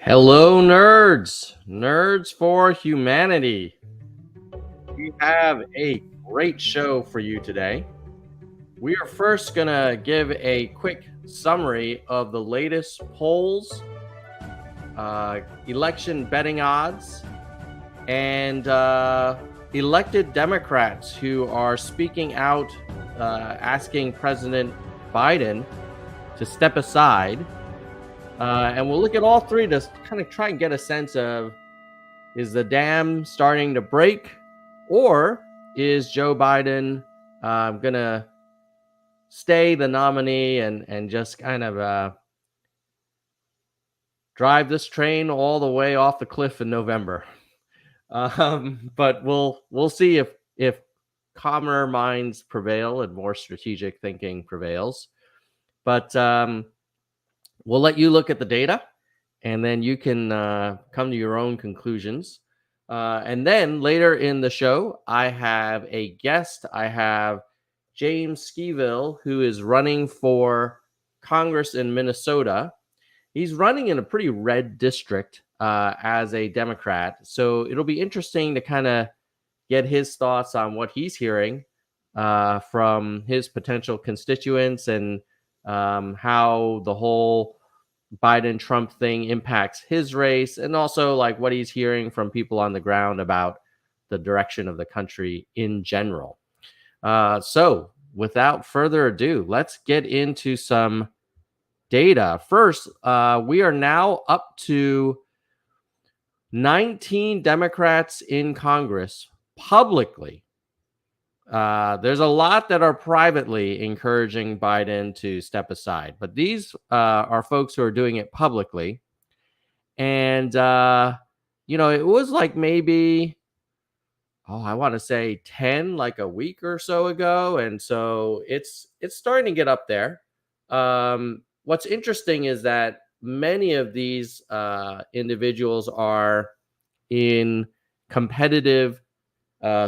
Hello, nerds for humanity. We have a great show for you today. We are first going to give a quick summary of the latest polls, election betting odds, and elected Democrats who are speaking out, asking President Biden to step aside. And we'll look at all three to kind of try and get a sense of, is the dam starting to break, or is Joe Biden going to stay the nominee and just kind of drive this train all the way off the cliff in November? But we'll see if calmer minds prevail and more strategic thinking prevails. But we'll let you look at the data, and then you can come to your own conclusions. And then later in the show, I have a guest. I have James Sceville, who is running for Congress in Minnesota. He's running in a pretty red district as a Democrat. So it'll be interesting to kind of get his thoughts on what he's hearing from his potential constituents and how the whole Biden-Trump thing impacts his race, and also like what he's hearing from people on the ground about the direction of the country in general. So without further ado, let's get into some data. First, we are now up to 19 Democrats in Congress publicly. There's a lot that are privately encouraging Biden to step aside, but these are folks who are doing it publicly. And, it was like maybe, I want to say 10, like a week or so ago. And so it's starting to get up there. What's interesting is that many of these individuals are in competitive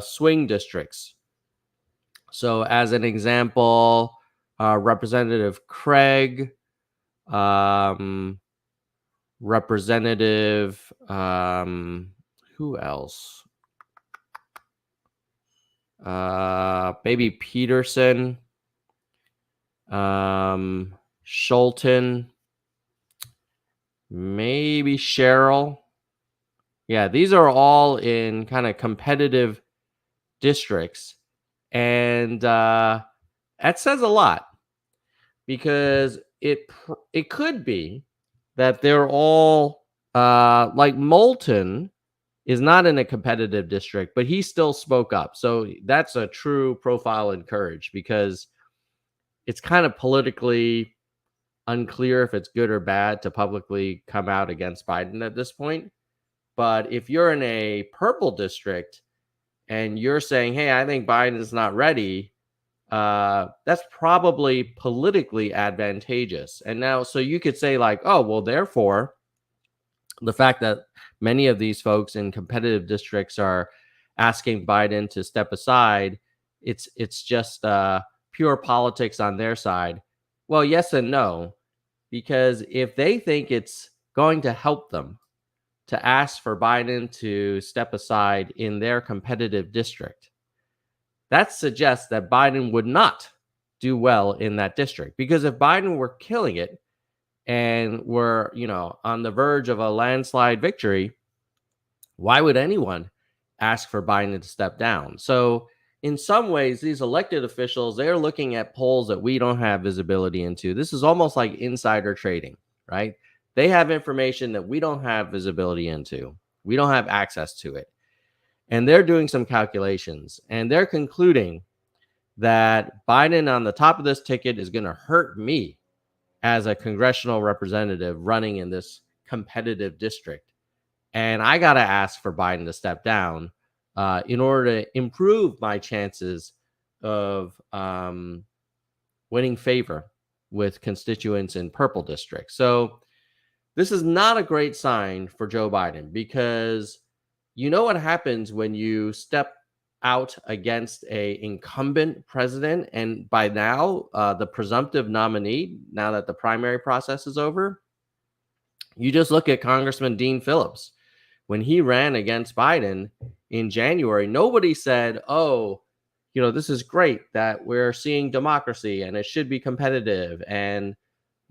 swing districts. So as an example, Representative Craig, Representative, who else? Maybe Peterson, Schulten, maybe Sherrill. Yeah, these are all in kind of competitive districts. And that says a lot, because it could be that they're all like Moulton is not in a competitive district, but he still spoke up. So that's a true profile in courage, because it's kind of politically unclear if it's good or bad to publicly come out against Biden at this point. But if you're in a purple district and you're saying, hey, I think Biden is not ready, that's probably politically advantageous. And now, so you could say like, oh, well, therefore, the fact that many of these folks in competitive districts are asking Biden to step aside, it's just pure politics on their side. Well, yes and no, because if they think it's going to help them to ask for Biden to step aside in their competitive district, that suggests that Biden would not do well in that district. Because if Biden were killing it and were, on the verge of a landslide victory, why would anyone ask for Biden to step down? So in some ways, these elected officials, they're looking at polls that we don't have visibility into. This is almost like insider trading, right? They have information that we don't have visibility into. We don't have access to it. And they're doing some calculations, and they're concluding that Biden on the top of this ticket is going to hurt me as a congressional representative running in this competitive district. And I got to ask for Biden to step down in order to improve my chances of winning favor with constituents in purple districts. So this is not a great sign for Joe Biden, because you know what happens when you step out against a incumbent president, and by now the presumptive nominee, now that the primary process is over, You just look at Congressman Dean Phillips. When he ran against Biden in January, nobody said, oh, this is great that we're seeing democracy and it should be competitive. And,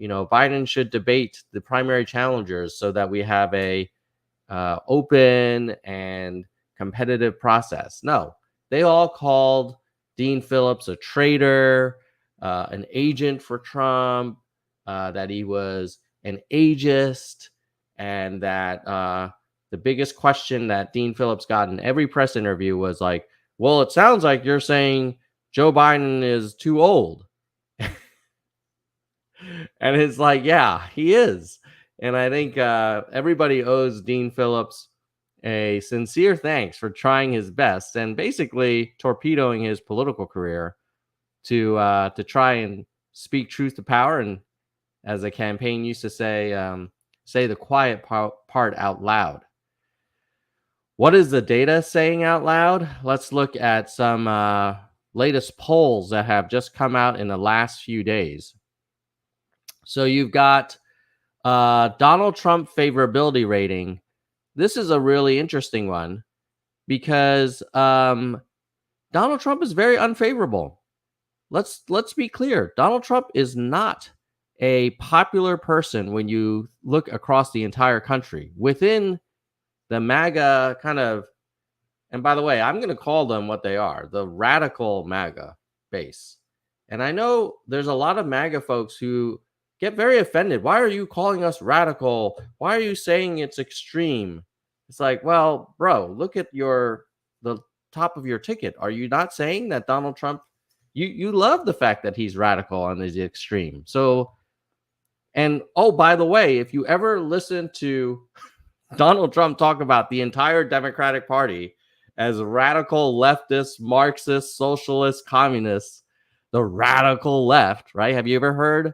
Biden should debate the primary challengers so that we have a open and competitive process. No, they all called Dean Phillips a traitor, an agent for Trump, that he was an ageist, and that the biggest question that Dean Phillips got in every press interview was like, well, it sounds like you're saying Joe Biden is too old. And it's like, yeah, he is. And I think everybody owes Dean Phillips a sincere thanks for trying his best and basically torpedoing his political career to try and speak truth to power, and, as a campaign used to say the quiet part out loud. What is the data saying out loud? Let's look at some latest polls that have just come out in the last few days. So you've got Donald Trump favorability rating. This is a really interesting one because Donald Trump is very unfavorable. Let's be clear. Donald Trump is not a popular person when you look across the entire country. Within the MAGA kind of, and by the way, I'm going to call them what they are, the radical MAGA base. And I know there's a lot of MAGA folks who get very offended. Why are you calling us radical? Why are you saying it's extreme? It's like, well, bro, look at the top of your ticket. Are you not saying that Donald Trump, you love the fact that he's radical and is extreme? So, and oh, by the way, if you ever listen to Donald Trump talk about the entire Democratic Party as radical leftist, Marxist, socialist, communists, the radical left, right? Have you ever heard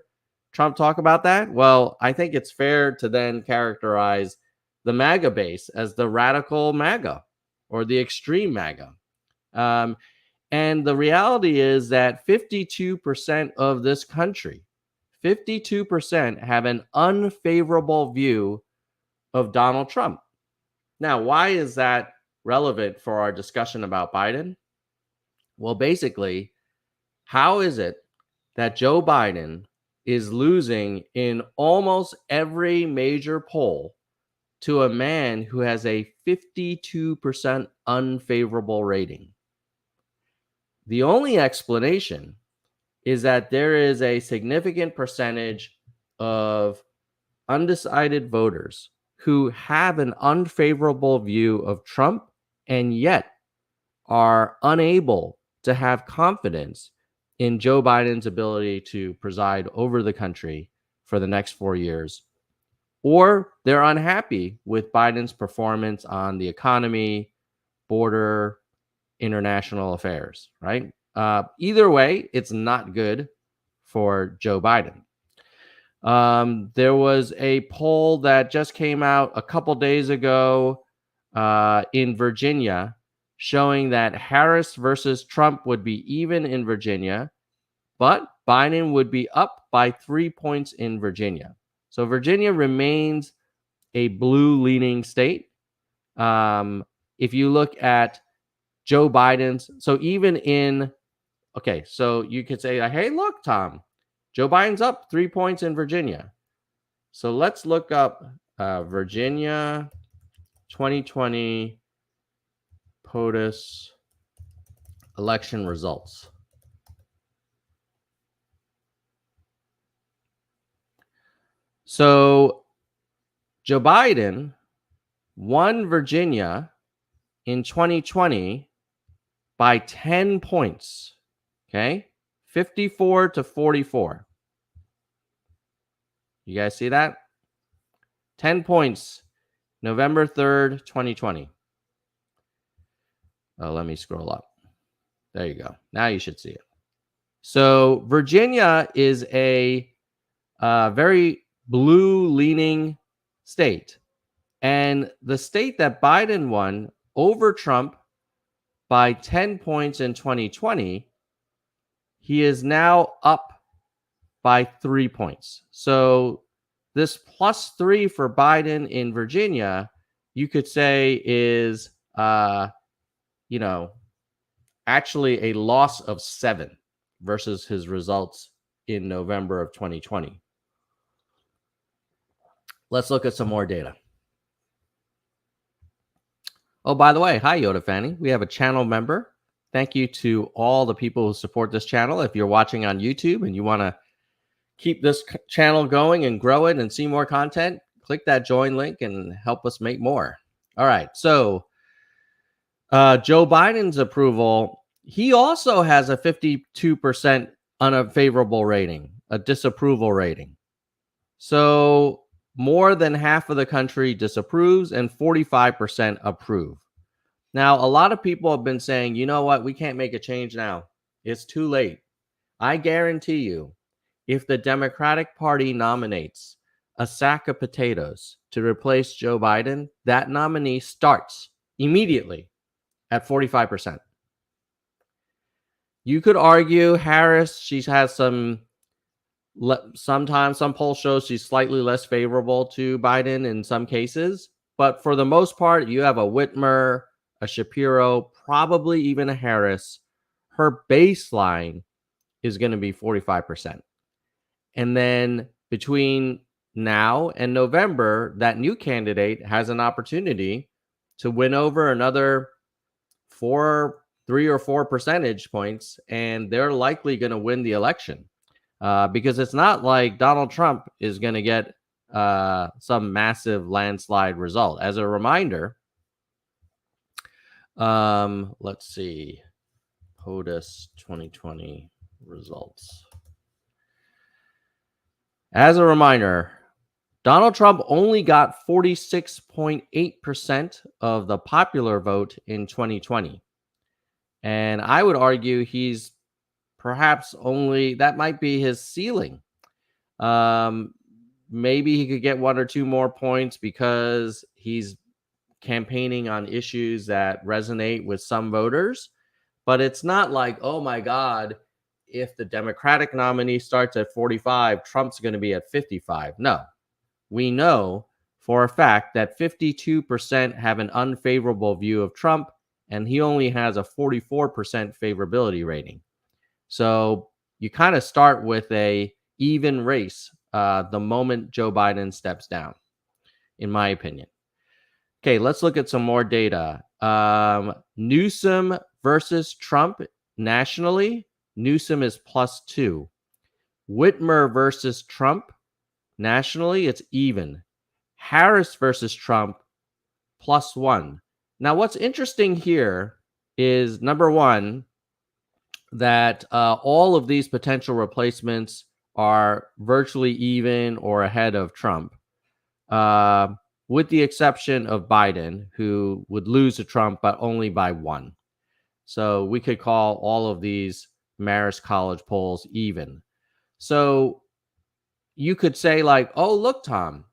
Trump talk about that? Well, I think it's fair to then characterize the MAGA base as the radical MAGA or the extreme MAGA. And the reality is that 52% of this country, 52% have an unfavorable view of Donald Trump. Now, why is that relevant for our discussion about Biden? Well, basically, how is it that Joe Biden is losing in almost every major poll to a man who has a 52% unfavorable rating? The only explanation is that there is a significant percentage of undecided voters who have an unfavorable view of Trump and yet are unable to have confidence in Joe Biden's ability to preside over the country for the next 4 years, or they're unhappy with Biden's performance on the economy, border, international affairs, right? Either way, it's not good for Joe Biden. There was a poll that just came out a couple days ago in Virginia showing that Harris versus Trump would be even in Virginia, but Biden would be up by 3 points in Virginia. So Virginia remains a blue-leaning state. If you look at Joe Biden's, so even in, okay, so you could say, hey, look, Tom, Joe Biden's up 3 points in Virginia. So let's look up Virginia 2020 POTUS election results. So Joe Biden won Virginia in 2020 by 10 points, okay? 54-44. You guys see that? 10 points, November 3rd, 2020. Oh, let me scroll up. There you go. Now you should see it. So Virginia is a very blue-leaning state. And the state that Biden won over Trump by 10 points in 2020, he is now up by 3 points. So This +3 for Biden in Virginia, you could say is, actually a loss of 7 versus his results in November of 2020. Let's look at some more data. Oh, by the way, hi, Yoda Fanny. We have a channel member. Thank you to all the people who support this channel. If you're watching on YouTube and you want to keep this channel going and grow it and see more content, click that join link and help us make more. All right. So Joe Biden's approval, he also has a 52% unfavorable rating, a disapproval rating. So more than half of the country disapproves and 45% approve. Now, a lot of people have been saying, you know what, we can't make a change now. It's too late. I guarantee you, if the Democratic Party nominates a sack of potatoes to replace Joe Biden, that nominee starts immediately at 45%. You could argue Harris, she has sometimes some polls show she's slightly less favorable to Biden in some cases, but for the most part, you have a Whitmer, a Shapiro, probably even a Harris. Her baseline is going to be 45%. And then between now and November, that new candidate has an opportunity to win over another 3 or 4 percentage points, and they're likely going to win the election. Because it's not like Donald Trump is going to get some massive landslide result. As a reminder, let's see, POTUS 2020 results. As a reminder, Donald Trump only got 46.8% of the popular vote in 2020. And I would argue he's perhaps that might be his ceiling. Maybe he could get 1 or 2 more points because he's campaigning on issues that resonate with some voters. But it's not like, oh my God, if the Democratic nominee starts at 45, Trump's going to be at 55. No, we know for a fact that 52% have an unfavorable view of Trump, and he only has a 44% favorability rating. So you kind of start with a even race the moment Joe Biden steps down, in my opinion. Okay, let's look at some more data. Newsom versus Trump nationally, Newsom is +2. Whitmer versus Trump nationally, it's even. Harris versus Trump, +1. Now, what's interesting here is, number one, that all of these potential replacements are virtually even or ahead of Trump, with the exception of Biden, who would lose to Trump, but only by 1. So we could call all of these Marist College polls even. So you could say like, oh, look, Tom,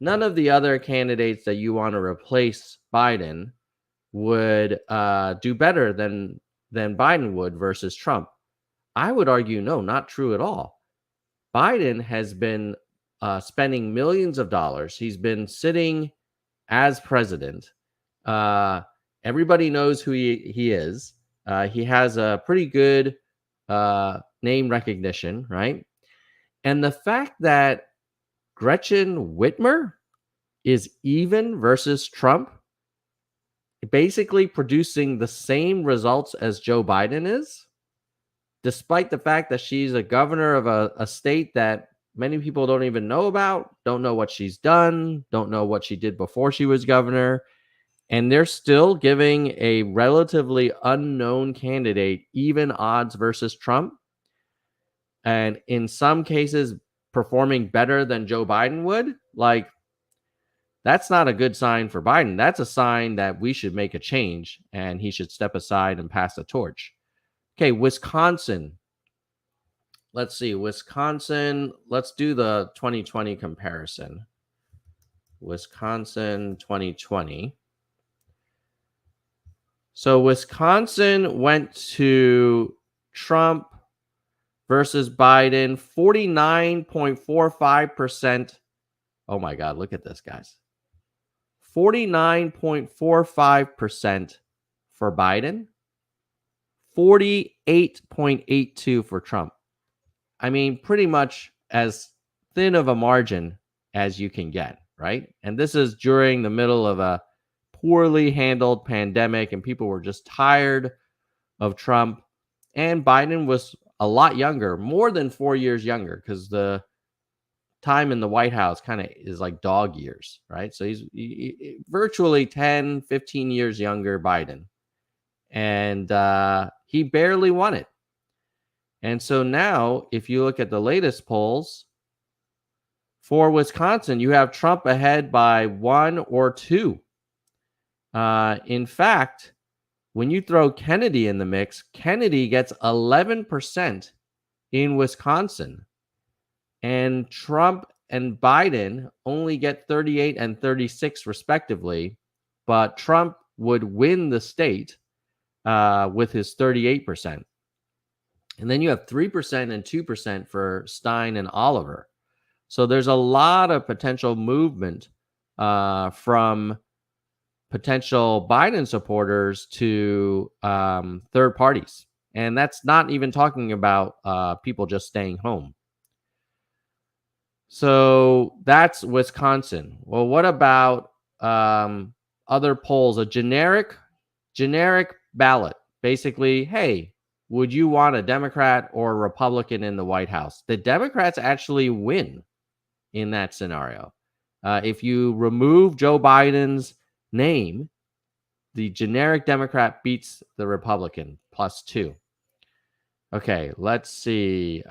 none of the other candidates that you want to replace Biden would do better than Biden would versus Trump. I would argue, no, not true at all. Biden has been spending millions of dollars. He's been sitting as president. Everybody knows who he is. He has a pretty good name recognition, right? And the fact that Gretchen Whitmer is even versus Trump, basically producing the same results as Joe Biden is, despite the fact that she's a governor of a state that many people don't even know about, don't know what she's done, don't know what she did before she was governor. And they're still giving a relatively unknown candidate even odds versus Trump. And in some cases, performing better than Joe Biden would. Like, that's not a good sign for Biden. That's a sign that we should make a change and he should step aside and pass the torch. Okay, Wisconsin. Let's see, Wisconsin. Let's do the 2020 comparison. Wisconsin 2020. So Wisconsin went to Trump versus Biden, 49.45% Oh my God, look at this, guys. 49.45% for Biden, 48.82 for Trump. I mean, pretty much as thin of a margin as you can get, right? And this is during the middle of a poorly handled pandemic, and people were just tired of Trump. And Biden was a lot younger, more than 4 years younger, because the time in the White House kind of is like dog years, right? So he's virtually 10, 15 years younger, Biden. And he barely won it. And so now, if you look at the latest polls for Wisconsin, you have Trump ahead by 1 or 2. In fact, when you throw Kennedy in the mix, Kennedy gets 11% in Wisconsin. And Trump and Biden only get 38 and 36 respectively, but Trump would win the state with his 38%. And then you have 3% and 2% for Stein and Oliver. So there's a lot of potential movement from potential Biden supporters to third parties. And that's not even talking about people just staying home. So that's Wisconsin. Well, what about other polls? A generic ballot. Basically, hey, would you want a Democrat or a Republican in the White House? The Democrats actually win in that scenario. If you remove Joe Biden's name, the generic Democrat beats the Republican +2. Okay, let's see.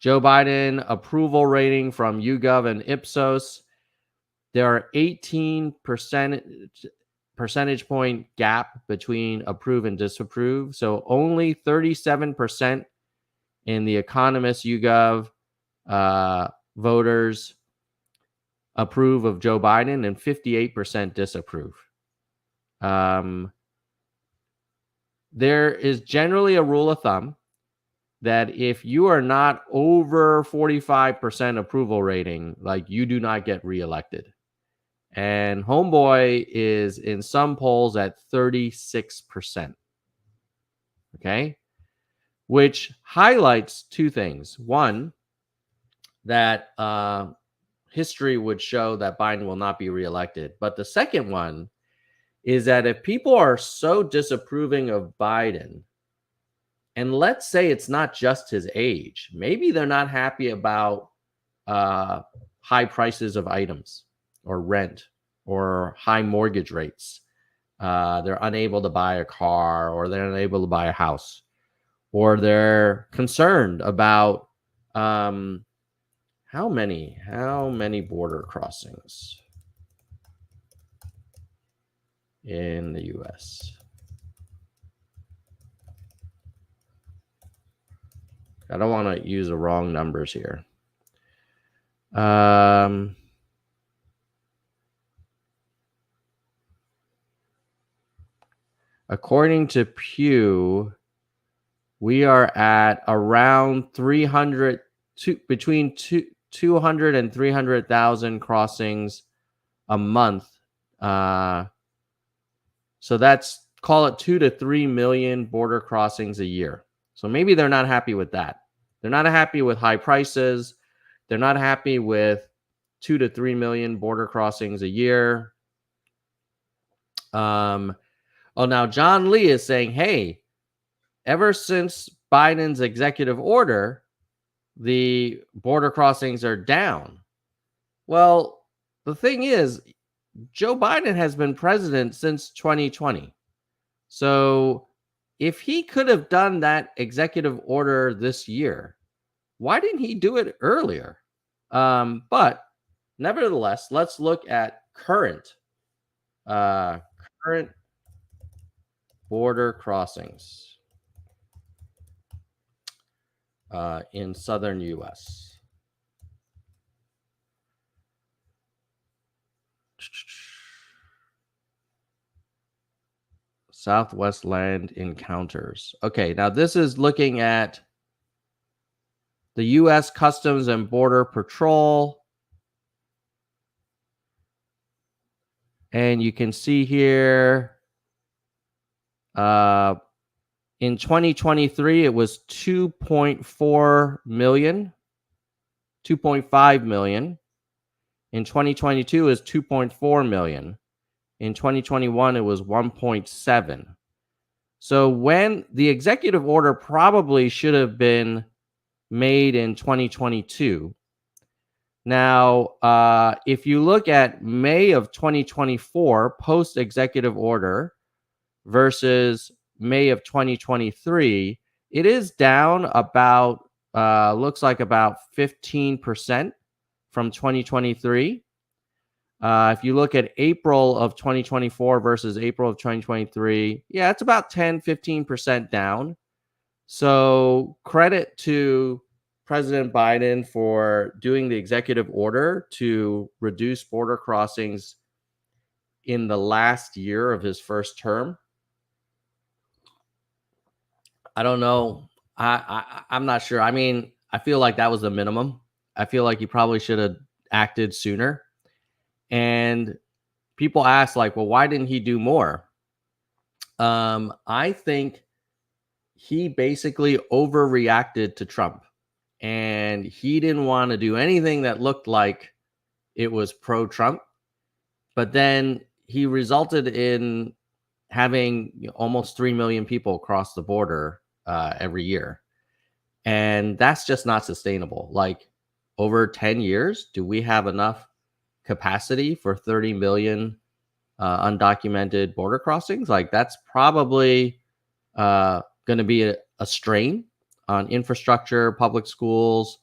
Joe Biden approval rating from YouGov and Ipsos. There are 18 percentage point gap between approve and disapprove. So only 37% in the Economist YouGov voters approve of Joe Biden and 58% disapprove. There is generally a rule of thumb that if you are not over 45% approval rating, like you do not get reelected. And Homeboy is in some polls at 36%. Okay. Which highlights two things. One, that history would show that Biden will not be reelected. But the second one is that if people are so disapproving of Biden, and let's say it's not just his age, maybe they're not happy about high prices of items or rent or high mortgage rates. They're unable to buy a car, or they're unable to buy a house, or they're concerned about how many border crossings in the U.S. I don't want to use the wrong numbers here. According to Pew, we are at around 300, between 200 and 300,000 crossings a month. So that's, call it 2 to 3 million border crossings a year. So maybe they're not happy with that. They're not happy with high prices. They're not happy with 2 to 3 million border crossings a year. Now John Lee is saying, hey, ever since Biden's executive order, the border crossings are down. Well, the thing is, Joe Biden has been president since 2020. So if he could have done that executive order this year, why didn't he do it earlier? But nevertheless, let's look at current border crossings in southern U.S. Southwest land encounters. Okay, now this is looking at the U.S. Customs and Border Patrol. And you can see here in 2023, it was 2.4 million, 2.5 million. In 2022, it was 2.4 million. In 2021, it was 1.7. So when the executive order probably should have been made in 2022. Now, if you look at May of 2024, post executive order versus May of 2023, it is down about, looks like about 15% from 2023. If you look at April of 2024 versus April of 2023, yeah, it's about 10, 15% down. So credit to President Biden for doing the executive order to reduce border crossings in the last year of his first term. I don't know. I'm not sure. I mean, I feel like that was the minimum. I feel like he probably should have acted sooner. And people ask, like, well, why didn't he do more? I think he basically overreacted to Trump, and he didn't want to do anything that looked like it was pro-Trump. But then he resulted in having almost 3 million people cross the border every year. And that's just not sustainable. Like, over 10 years, do we have enough capacity for 30 million undocumented border crossings? Like, that's probably going to be a strain on infrastructure, public schools,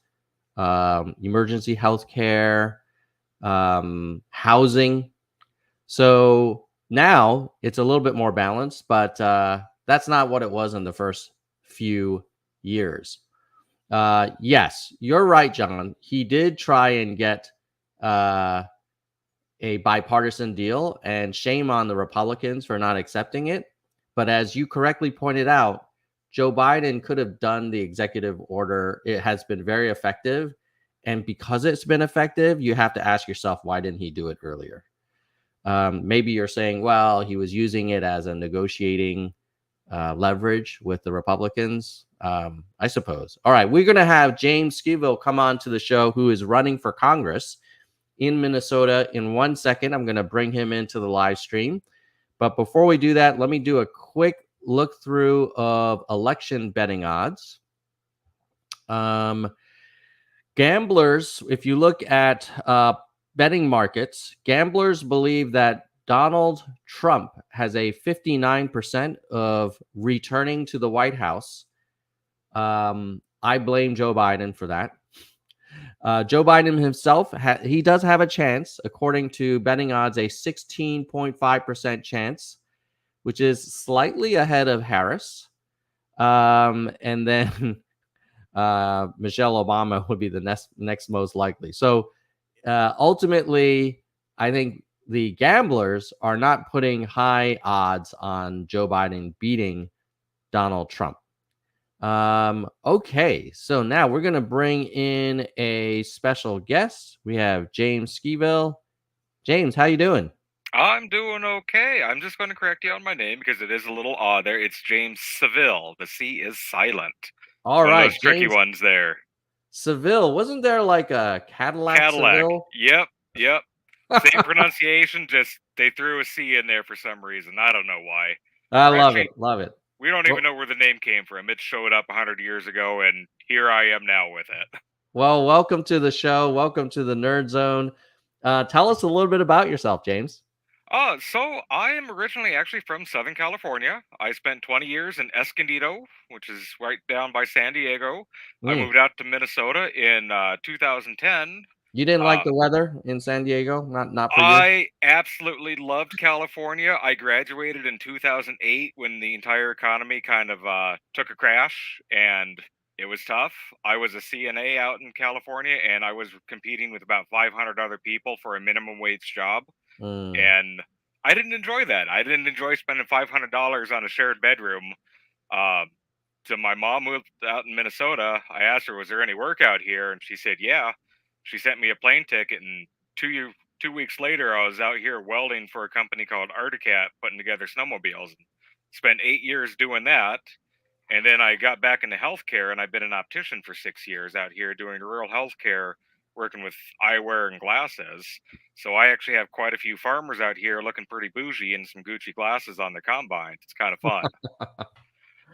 emergency health care, housing. So now it's a little bit more balanced, but that's not what it was in the first few years. Yes, you're right, John. He did try and get a bipartisan deal, and shame on the Republicans for not accepting it. But as you correctly pointed out, Joe Biden could have done the executive order. It has been very effective. And because it's been effective, you have to ask yourself, why didn't he do it earlier? Maybe you're saying, well, he was using it as a negotiating leverage with the Republicans, I suppose. All right, we're going to have James Sceville come on to the show, who is running for Congress in Minnesota. In 1 second, I'm going to bring him into the live stream. But before we do that, let me do a quick look through of election betting odds. Gamblers, if you look at betting markets, gamblers believe that Donald Trump has a 59% of returning to the White House. I blame Joe Biden for that. Joe Biden himself, he does have a chance, according to betting odds, a 16.5% chance, which is slightly ahead of Harris. And then Michelle Obama would be the next most likely. So ultimately, I think the gamblers are not putting high odds on Joe Biden beating Donald Trump. Okay, so now we're going to bring in a special guest. We have James Sceville. James, how you doing? I'm doing okay. I'm just going to correct you on my name because it is a little odd there. It's James Seville. The C is silent. All One of right, those tricky James ones there. Seville. Wasn't there like a Cadillac Cadillac. Seville? Yep. Same pronunciation, just they threw a C in there for some reason. I don't know why. I We're love it. actually, Love it. we don't even Well, know where the name came from. It showed up 100 years ago, and here I am now with it. well, welcome to the show. Welcome to the Nerd Zone. Tell us a little bit about yourself, James. So I am originally actually from Southern California. I spent 20 years in Escondido, which is right down by San Diego. I Mm. moved out to Minnesota in 2010. You didn't like Uh, the weather in San Diego? Not for you? I absolutely loved California. I graduated in 2008 when the entire economy kind of took a crash and it was tough. I was a CNA out in California and I was competing with about 500 other people for a minimum wage job. Mm. And I didn't enjoy that. I didn't enjoy spending $500 on a shared bedroom. Uh, my mom moved out in Minnesota. I asked her, "Was there any work out here?" And she said, "Yeah." She sent me a plane ticket, and 2 weeks later, I was out here welding for a company called Articat, putting together snowmobiles. And spent 8 years doing that, and then I got back into healthcare, and I've been an optician for 6 years out here doing rural healthcare, working with eyewear and glasses. So I actually have quite a few farmers out here looking pretty bougie in some Gucci glasses on their combines. It's kind of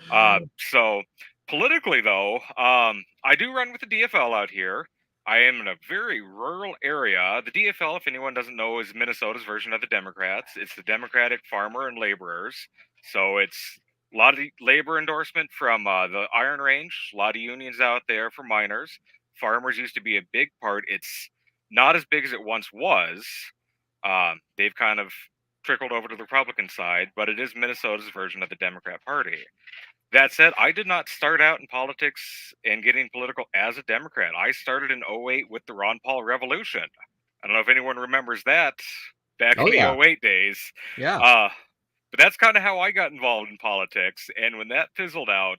fun. So politically, though, I do run with the DFL out here. I am in a very rural area. The DFL, if anyone doesn't know, is Minnesota's version of the Democrats. It's the Democratic Farmer and Laborers. So it's a lot of labor endorsement from the Iron Range, a lot of unions out there for miners. Farmers used to be a big part. It's not as big as it once was. They've kind of trickled over to the Republican side, but it is Minnesota's version of the Democrat Party. That said, I did not start out in politics and getting political as a Democrat. I started in '08 with the Ron Paul Revolution. I don't know if anyone remembers that back Oh in the yeah, '08 days. yeah. Uh, but that's kind of how I got involved in politics. And when that fizzled out,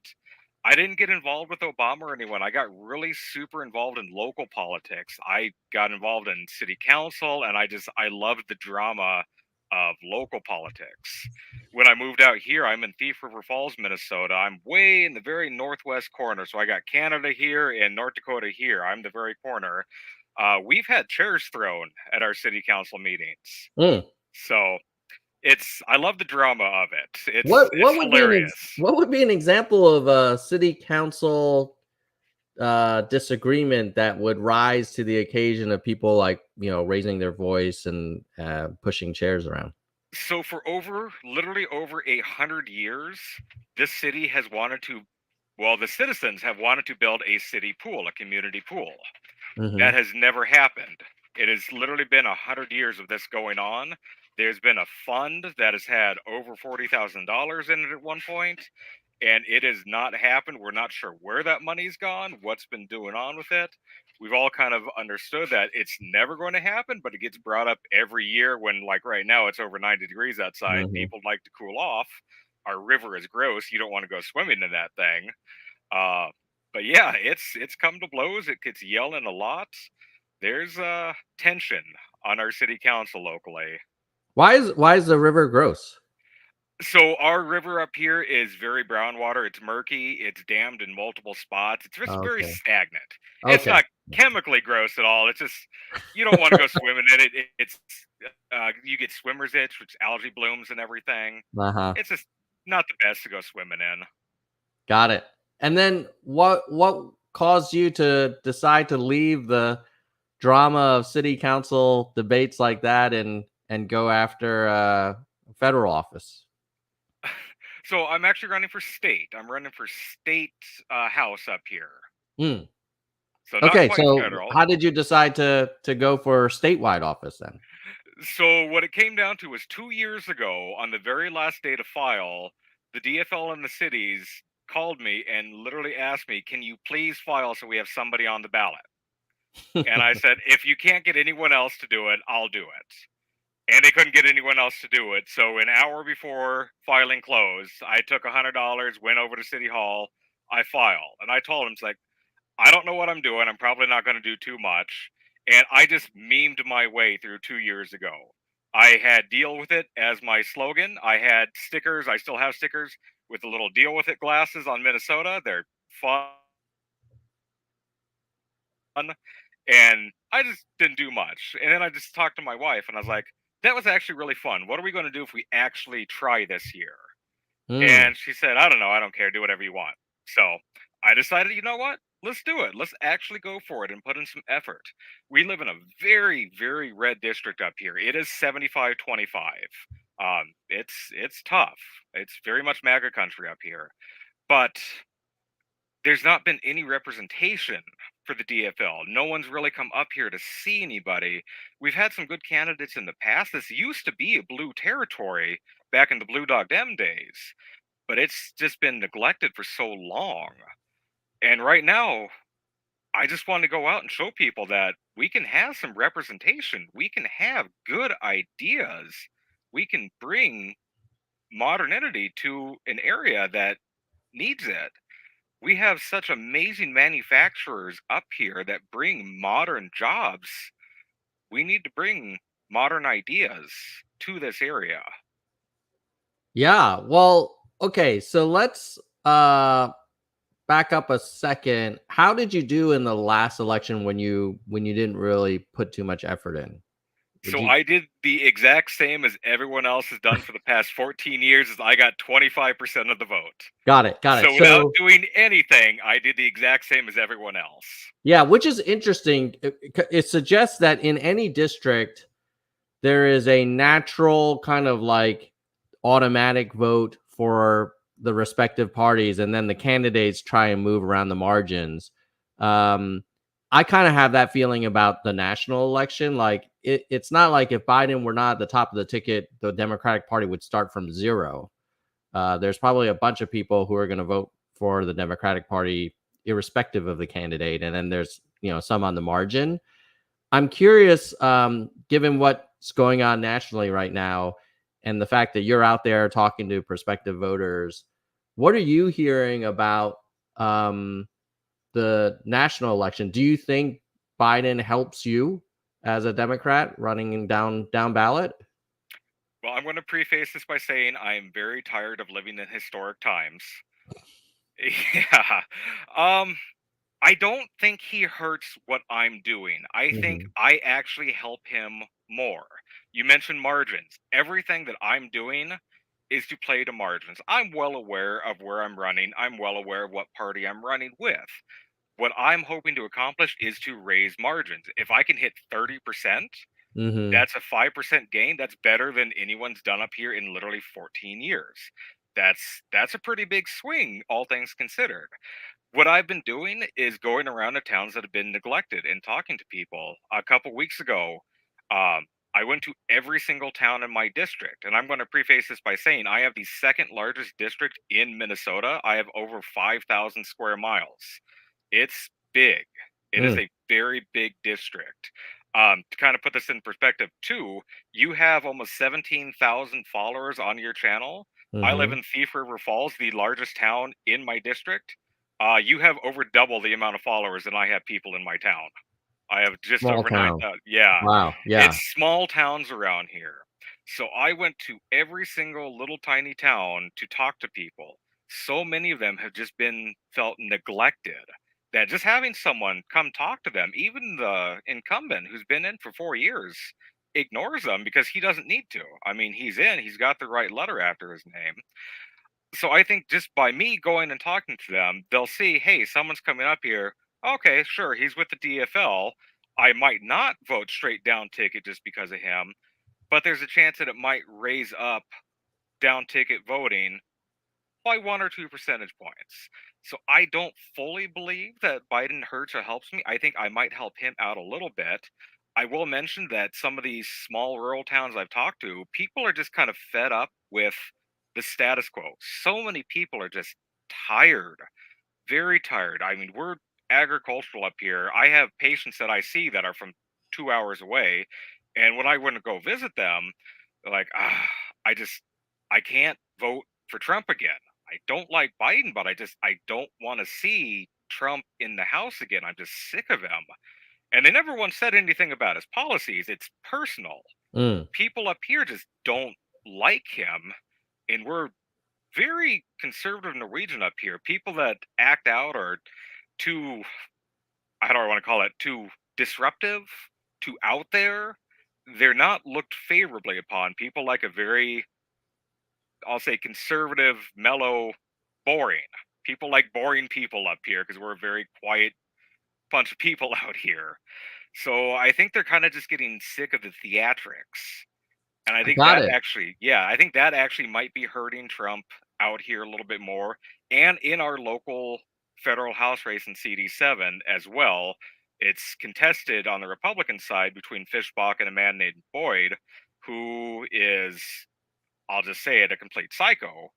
I didn't get involved with Obama or anyone. I got really super involved in local politics. I got involved in city council, and I loved the drama of local politics. When I moved out here, I'm in Thief River Falls, Minnesota. I'm way in the very northwest corner. So I got Canada here and North Dakota here. I'm the very corner. We've had chairs thrown at our city council meetings. Mm. So I love the drama of it. It's What would be hilarious. what would be an example of a city council disagreement that would rise to the occasion of people like raising their voice and pushing chairs around? So for literally over 100 years, this city has wanted to, well, the citizens have wanted to build a city pool, a community pool. Hmm. That has never happened. It has literally been 100 years of this going on. There's been a fund that has had over $40,000 in it at one point, and it has not happened. We're not sure where that money's gone, what's been doing on with it. We've all kind of understood that it's never going to happen, but it gets brought up every year when, like right now, it's over 90 degrees outside. Hmm. People like to cool off. Our river is gross. You don't want to go swimming in that thing. Uh, but yeah, it's come to blows. It gets yelling a lot. There's tension on our city council locally. Why is the river gross? So our river up here is very brown water. It's murky. It's dammed in multiple spots. It's just very Okay. stagnant. It's Okay. not chemically gross at all. It's just you don't want to go swimming in it. It's you get swimmer's itch, which algae blooms and everything. Uh-huh. It's just not the best to go swimming in. Got it. And then what caused you to decide to leave the drama of city council debates like that and go after federal office? So I'm actually running for state. I'm running for state house up here. Hmm. So not Okay, quite so federal. how did you decide to go for statewide office then? So what it came down to was 2 years ago, on the very last day to file, the DFL and the cities called me and literally asked me, "Can you please file so we have somebody on the ballot?" And I said, "If you can't get anyone else to do it, I'll do it." And they couldn't get anyone else to do it. So an hour before filing closed, I took $100, went over to City Hall, I filed, and I told them, it's like, I don't know what I'm doing. I'm probably not going to do too much. And I just memed my way through 2 years ago. I had deal with it as my slogan. I had stickers. I still have stickers with the little deal with it glasses on Minnesota. They're fun. And I just didn't do much. And then I just talked to my wife and I was like, that was actually really fun. What are we going to do if we actually try this year? Hmm. And she said, I don't know. I don't care. Do whatever you want. So I decided, you know what? Let's do it. Let's actually go for it and put in some effort. We live in a very, very red district up here. It is 75-25. It's tough. It's very much MAGA country up here. But there's not been any representation for the DFL. No one's really come up here to see anybody. We've had some good candidates in the past. This used to be a blue territory back in the Blue Dog Dem days, but it's just been neglected for so long. And right now, I just want to go out and show people that we can have some representation. We can have good ideas. We can bring modernity to an area that needs it. We have such amazing manufacturers up here that bring modern jobs. We need to bring modern ideas to this area. Yeah. Well, okay, so let's back up a second. How did you do in the last election when you didn't really put too much effort in? Would So you I did the exact same as everyone else has done for the past 14 years is I got 25% of the vote. Got it. Got it. So without So, doing anything, I did the exact same as everyone else. yeah, which is interesting. It suggests that in any district there is a natural kind of like automatic vote for the respective parties, and then the candidates try and move around the margins. Um, I kind of have that feeling about the national election. Like it's not like if Biden were not at the top of the ticket, the Democratic Party would start from zero. There's probably a bunch of people who are going to vote for the Democratic Party, irrespective of the candidate, and then there's some on the margin. I'm curious, given what's going on nationally right now, and the fact that you're out there talking to prospective voters, what are you hearing about um, the national election? Do you think Biden helps you as a Democrat running down ballot? Well, I'm going to preface this by saying I'm very tired of living in historic times. Yeah. Um, I don't think he hurts what I'm doing. I think Hmm. I actually help him more. You mentioned margins. Everything that I'm doing is to play to margins. I'm well aware of where I'm running. I'm well aware of what party I'm running with. What I'm hoping to accomplish is to raise margins. If I can hit 30%, Hmm. that's a 5% gain. That's better than anyone's done up here in literally 14 years. That's a pretty big swing, all things considered. What I've been doing is going around to towns that have been neglected and talking to people. A couple weeks ago, I went to every single town in my district, and I'm going to preface this by saying I have the second largest district in Minnesota. I have over 5,000 square miles. It's big. It is Mm. a very big district. To kind of put this in perspective, too, you have almost 17,000 followers on your channel. I live Hmm. in Thief River Falls, the largest town in my district. You have over double the amount of followers than I have people in my town. I have just Small over town. 9,000. Yeah, Wow. Yeah. it's small towns around here. So I went to every single little tiny town to talk to people. So many of them have just been felt neglected that just having someone come talk to them, even the incumbent who's been in for 4 years, ignores them because he doesn't need to. I mean, he's got the right letter after his name. So I think just by me going and talking to them, they'll see, hey, someone's coming up here. Okay, sure, he's with the DFL. I might not vote straight down ticket just because of him, but there's a chance that it might raise up down ticket voting by 1 or 2 percentage points. So I don't fully believe that Biden hurts or helps me. I think I might help him out a little bit. I will mention that some of these small rural towns I've talked to, people are just kind of fed up with the status quo. So many people are just tired, very tired. I mean, we're agricultural up here. I have patients that I see that are from 2 hours away. And when I went to go visit them, they're like, I just, I can't vote for Trump again. I don't like Biden, but I don't want to see Trump in the House again. I'm just sick of him. And they never once said anything about his policies. It's personal. Mm. People up here just don't like him. And we're very conservative Norwegian up here. People that act out are too, I don't want to call it, too disruptive, too out there. They're not looked favorably upon. People like a very, I'll say, conservative, mellow, boring. People like boring people up here because we're a very quiet bunch of people out here. So I think they're kind of just getting sick of the theatrics. And I I think got that it. actually, yeah, I think that actually might be hurting Trump out here a little bit more. And in our local federal House race in CD7 as well, it's contested on the Republican side between Fishbach and a man named Boyd, who is, I'll just say it, a complete psycho.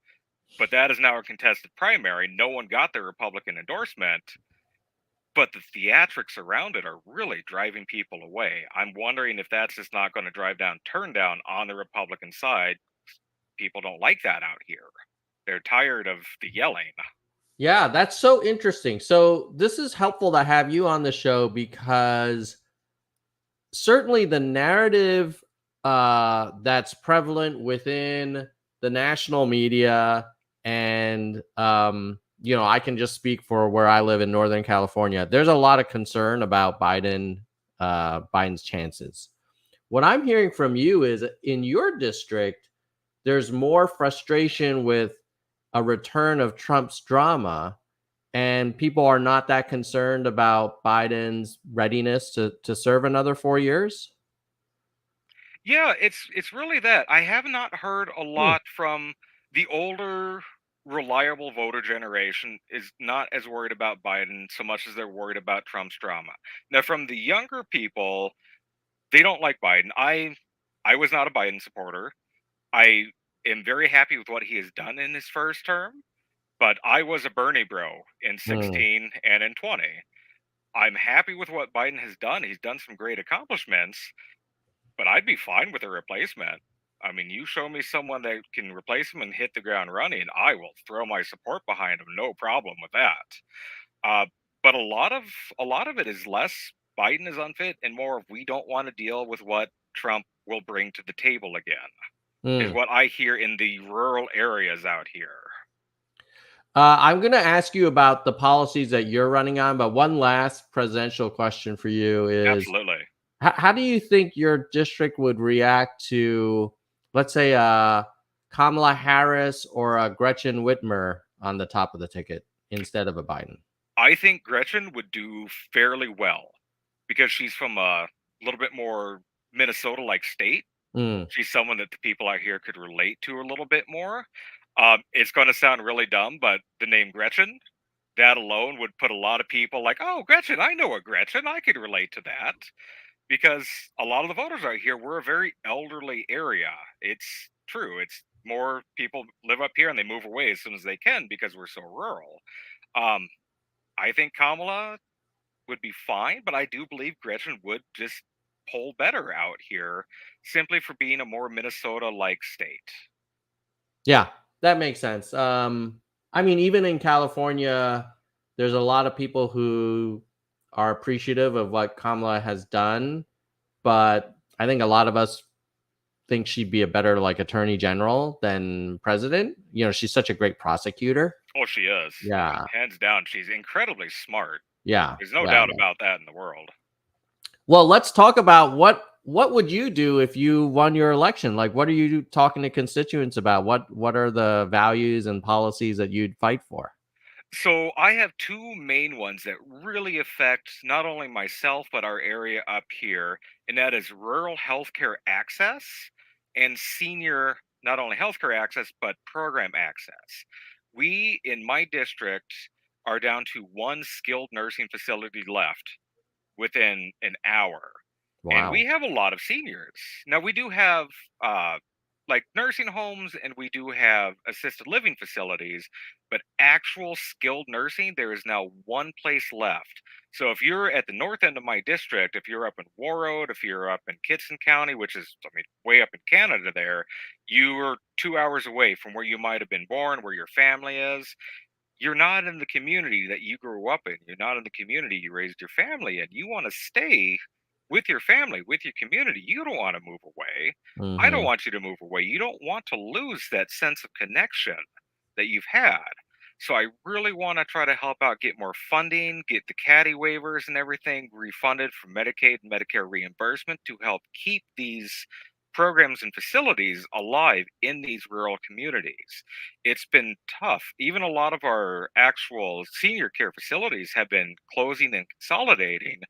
But that is now a contested primary. No one got their Republican endorsement, but the theatrics around it are really driving people away. I'm wondering if that's just not going to drive down turn down on the Republican side. People don't like that out here. They're tired of the yelling. Yeah, that's so interesting. So this is helpful to have you on the show because certainly the narrative that's prevalent within the national media, and I can just speak for where I live in Northern California. There's a lot of concern about Biden's chances. What I'm hearing from you is in your district, there's more frustration with a return of Trump's drama, and people are not that concerned about Biden's readiness to serve another 4 years. Yeah, it's really that. I have not heard a Hmm. lot from the older, reliable voter generation is not as worried about Biden so much as they're worried about Trump's drama. Now, from the younger people, they don't like Biden. I was not a Biden supporter. I am very happy with what he has done in his first term, but I was a Bernie bro in Hmm. 16 and in 20. I'm happy with what Biden has done. He's done some great accomplishments, but I'd be fine with a replacement. I mean, you show me someone that can replace him and hit the ground running, I will throw my support behind him. No problem with that. Uh, but a lot of it is less Biden is unfit and more of we don't want to deal with what Trump will bring to the table again. Is Hmm. what I hear in the rural areas out here. I'm going to ask you about the policies that you're running on, but one last presidential question for you is Absolutely. how do you think your district would react to, let's say, Kamala Harris or a Gretchen Whitmer on the top of the ticket instead of a Biden? I think Gretchen would do fairly well because she's from a little bit more Minnesota like state. Mm, She's someone that the people out here could relate to a little bit more. It's going to sound really dumb, but the name Gretchen, that alone would put a lot of people like, oh, Gretchen, I know a Gretchen. I could relate to that because a lot of the voters out here, we're a very elderly area. It's true. It's more people live up here and they move away as soon as they can because we're so rural. Um, I think Kamala would be fine, but I do believe Gretchen would just poll better out here simply for being a more Minnesota like state. yeah, that makes sense. I mean, even in California, there's a lot of people who are appreciative of what Kamala has done, but I think a lot of us think she'd be a better like attorney general than president. She's such a great prosecutor. Oh, she is. I mean, Yeah, hands down, she's incredibly smart. yeah, There's no yeah. doubt about that in the world. Well, let's talk about what would you do if you won your election? Like, what are you talking to constituents about? What are the values and policies that you'd fight for? So I have two main ones that really affect not only myself but our area up here, and that is rural healthcare access and senior not only healthcare access but program access. We in my district are down to one skilled nursing facility left within an hour. And we Wow. have a lot of seniors. Now we do have like nursing homes and we do have assisted living facilities, but actual skilled nursing, there is now one place left. So if you're at the north end of my district, if you're up in Warroad, if you're up in Kitson County, which is I mean way up in Canada there, you are 2 hours away from where you might have been born, where your family is. You're not in the community that you grew up in. You're not in the community you raised your family in. You want to stay with your family, with your community. You don't want to move away. I don't Hmm. want you to move away. You don't want to lose that sense of connection that you've had. So I really want to try to help out get more funding, get the caddy waivers and everything refunded from Medicaid and Medicare reimbursement to help keep these programs and facilities alive in these rural communities. It's been tough. Even a lot of our actual senior care facilities have been closing and consolidating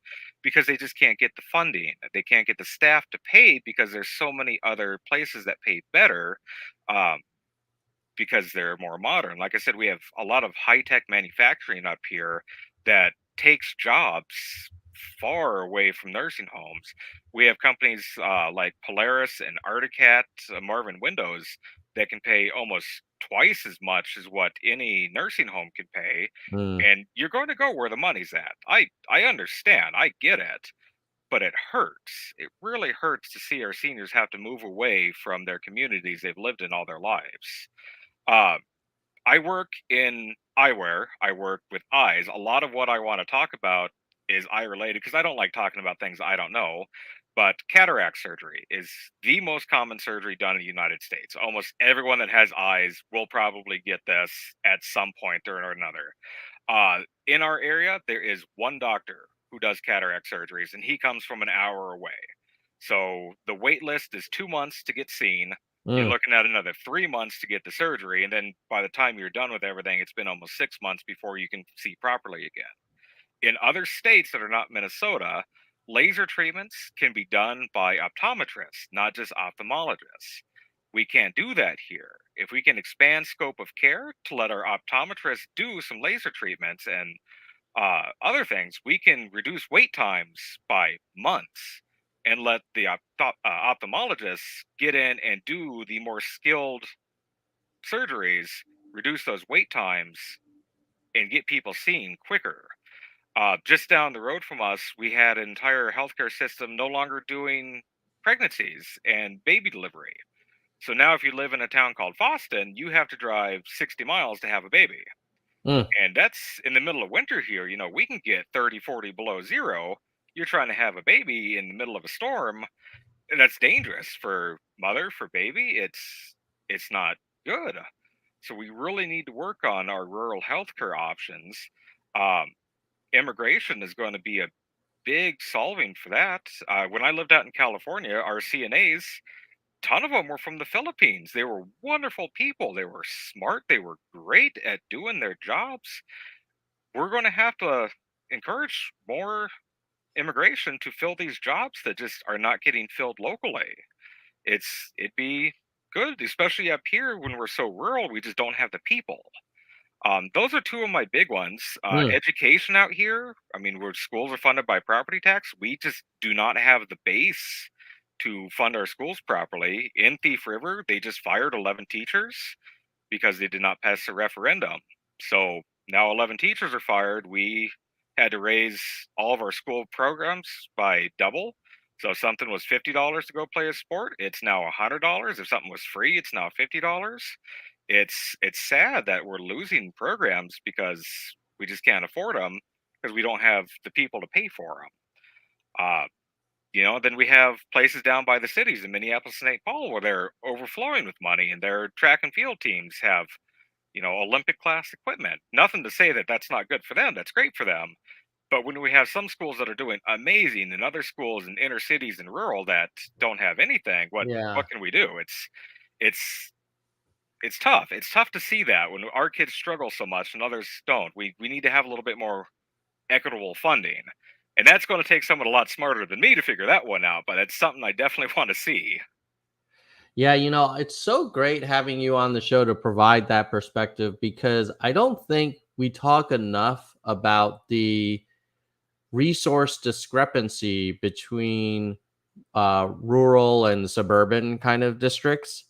because they just can't get the funding. They can't get the staff to pay because there's so many other places that pay better. Um, because they're more modern. Like I said, we have a lot of high tech manufacturing up here that takes jobs far away from nursing homes. We have companies like Polaris and Articat, Marvin Windows that can pay almost twice as much as what any nursing home can pay. Mm, And you're going to go where the money's at. I understand. I get it. But it hurts. It really hurts to see our seniors have to move away from their communities they've lived in all their lives. Uh, I work in eyewear. I work with eyes. A lot of what I want to talk about is eye related because I don't like talking about things I don't know. But cataract surgery is the most common surgery done in the United States. Almost everyone that has eyes will probably get this at some point or another. In our area, there is one doctor who does cataract surgeries, and he comes from an hour away. So the wait list is 2 months to get seen. You're Mm, looking at another 3 months to get the surgery, and then by the time you're done with everything, it's been almost 6 months before you can see properly again. In other states that are not Minnesota, laser treatments can be done by optometrists, not just ophthalmologists. We can't do that here. If we can expand scope of care to let our optometrists do some laser treatments and other things, we can reduce wait times by months and let the ophthalmologists get in and do the more skilled surgeries, reduce those wait times, and get people seen quicker. Just down the road from us, we had an entire healthcare system no longer doing pregnancies and baby delivery. So now, if you live in a town called Boston, you have to drive 60 miles to have a baby. mm. And that's in the middle of winter here. We can get 30, 40 below zero. You're trying to have a baby in the middle of a storm, and that's dangerous for mother, for baby. It's not good. So we really need to work on our rural healthcare options. Um, Immigration is going to be a big solving for that. When I lived out in California, our CNAs, ton of them were from the Philippines. They were wonderful people. They were smart. They were great at doing their jobs. We're going to have to encourage more immigration to fill these jobs that just are not getting filled locally. It'd be good, especially up here when we're so rural. We just don't have the people. Those are two of my big ones. Mm. Education out here. I mean, where schools are funded by property tax, we just do not have the base to fund our schools properly. In Thief River, they just fired 11 teachers because they did not pass the referendum. So now 11 teachers are fired. We had to raise all of our school programs by double. So if something was $50 to go play a sport, it's now $100. If something was free, it's now $50. It's sad that we're losing programs because we just can't afford them because we don't have the people to pay for them. Then we have places down by the cities in Minneapolis and St. Paul where they're overflowing with money, and their track and field teams have Olympic class equipment. Nothing to say that that's not good for them. That's great for them. But when we have some schools that are doing amazing and other schools in inner cities and rural that don't have anything, what Yeah. can we do? It's it's tough. It's tough to see that when our kids struggle so much and others don't. We need to have a little bit more equitable funding. And that's going to take someone a lot smarter than me to figure that one out, but it's something I definitely want to see. Yeah, it's so great having you on the show to provide that perspective because I don't think we talk enough about the resource discrepancy between rural and suburban kind of districts.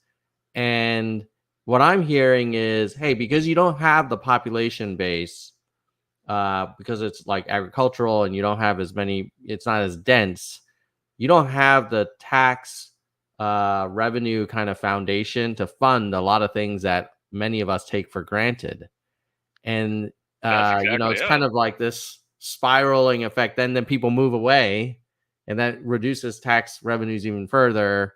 And what I'm hearing is, hey, because you don't have the population base, because it's like agricultural and you don't have as many, it's not as dense, you don't have the tax revenue kind of foundation to fund a lot of things that many of us take for granted. And That's exactly it's it. kind of like this spiraling effect. Then people move away, and that reduces tax revenues even further.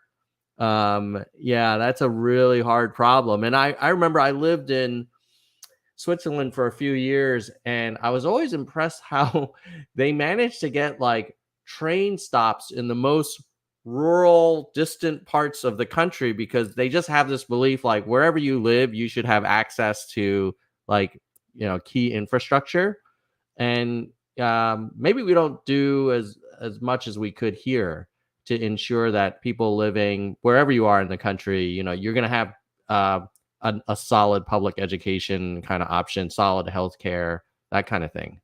Yeah, that's a really hard problem. And I remember I lived in Switzerland for a few years, and I was always impressed how they managed to get like train stops in the most rural, distant parts of the country because they just have this belief like wherever you live, you should have access to like key infrastructure. And maybe we don't do as much as we could here to ensure that people living wherever you are in the country, you're going to have uh, a solid public education kind of option, solid healthcare, that kind of thing.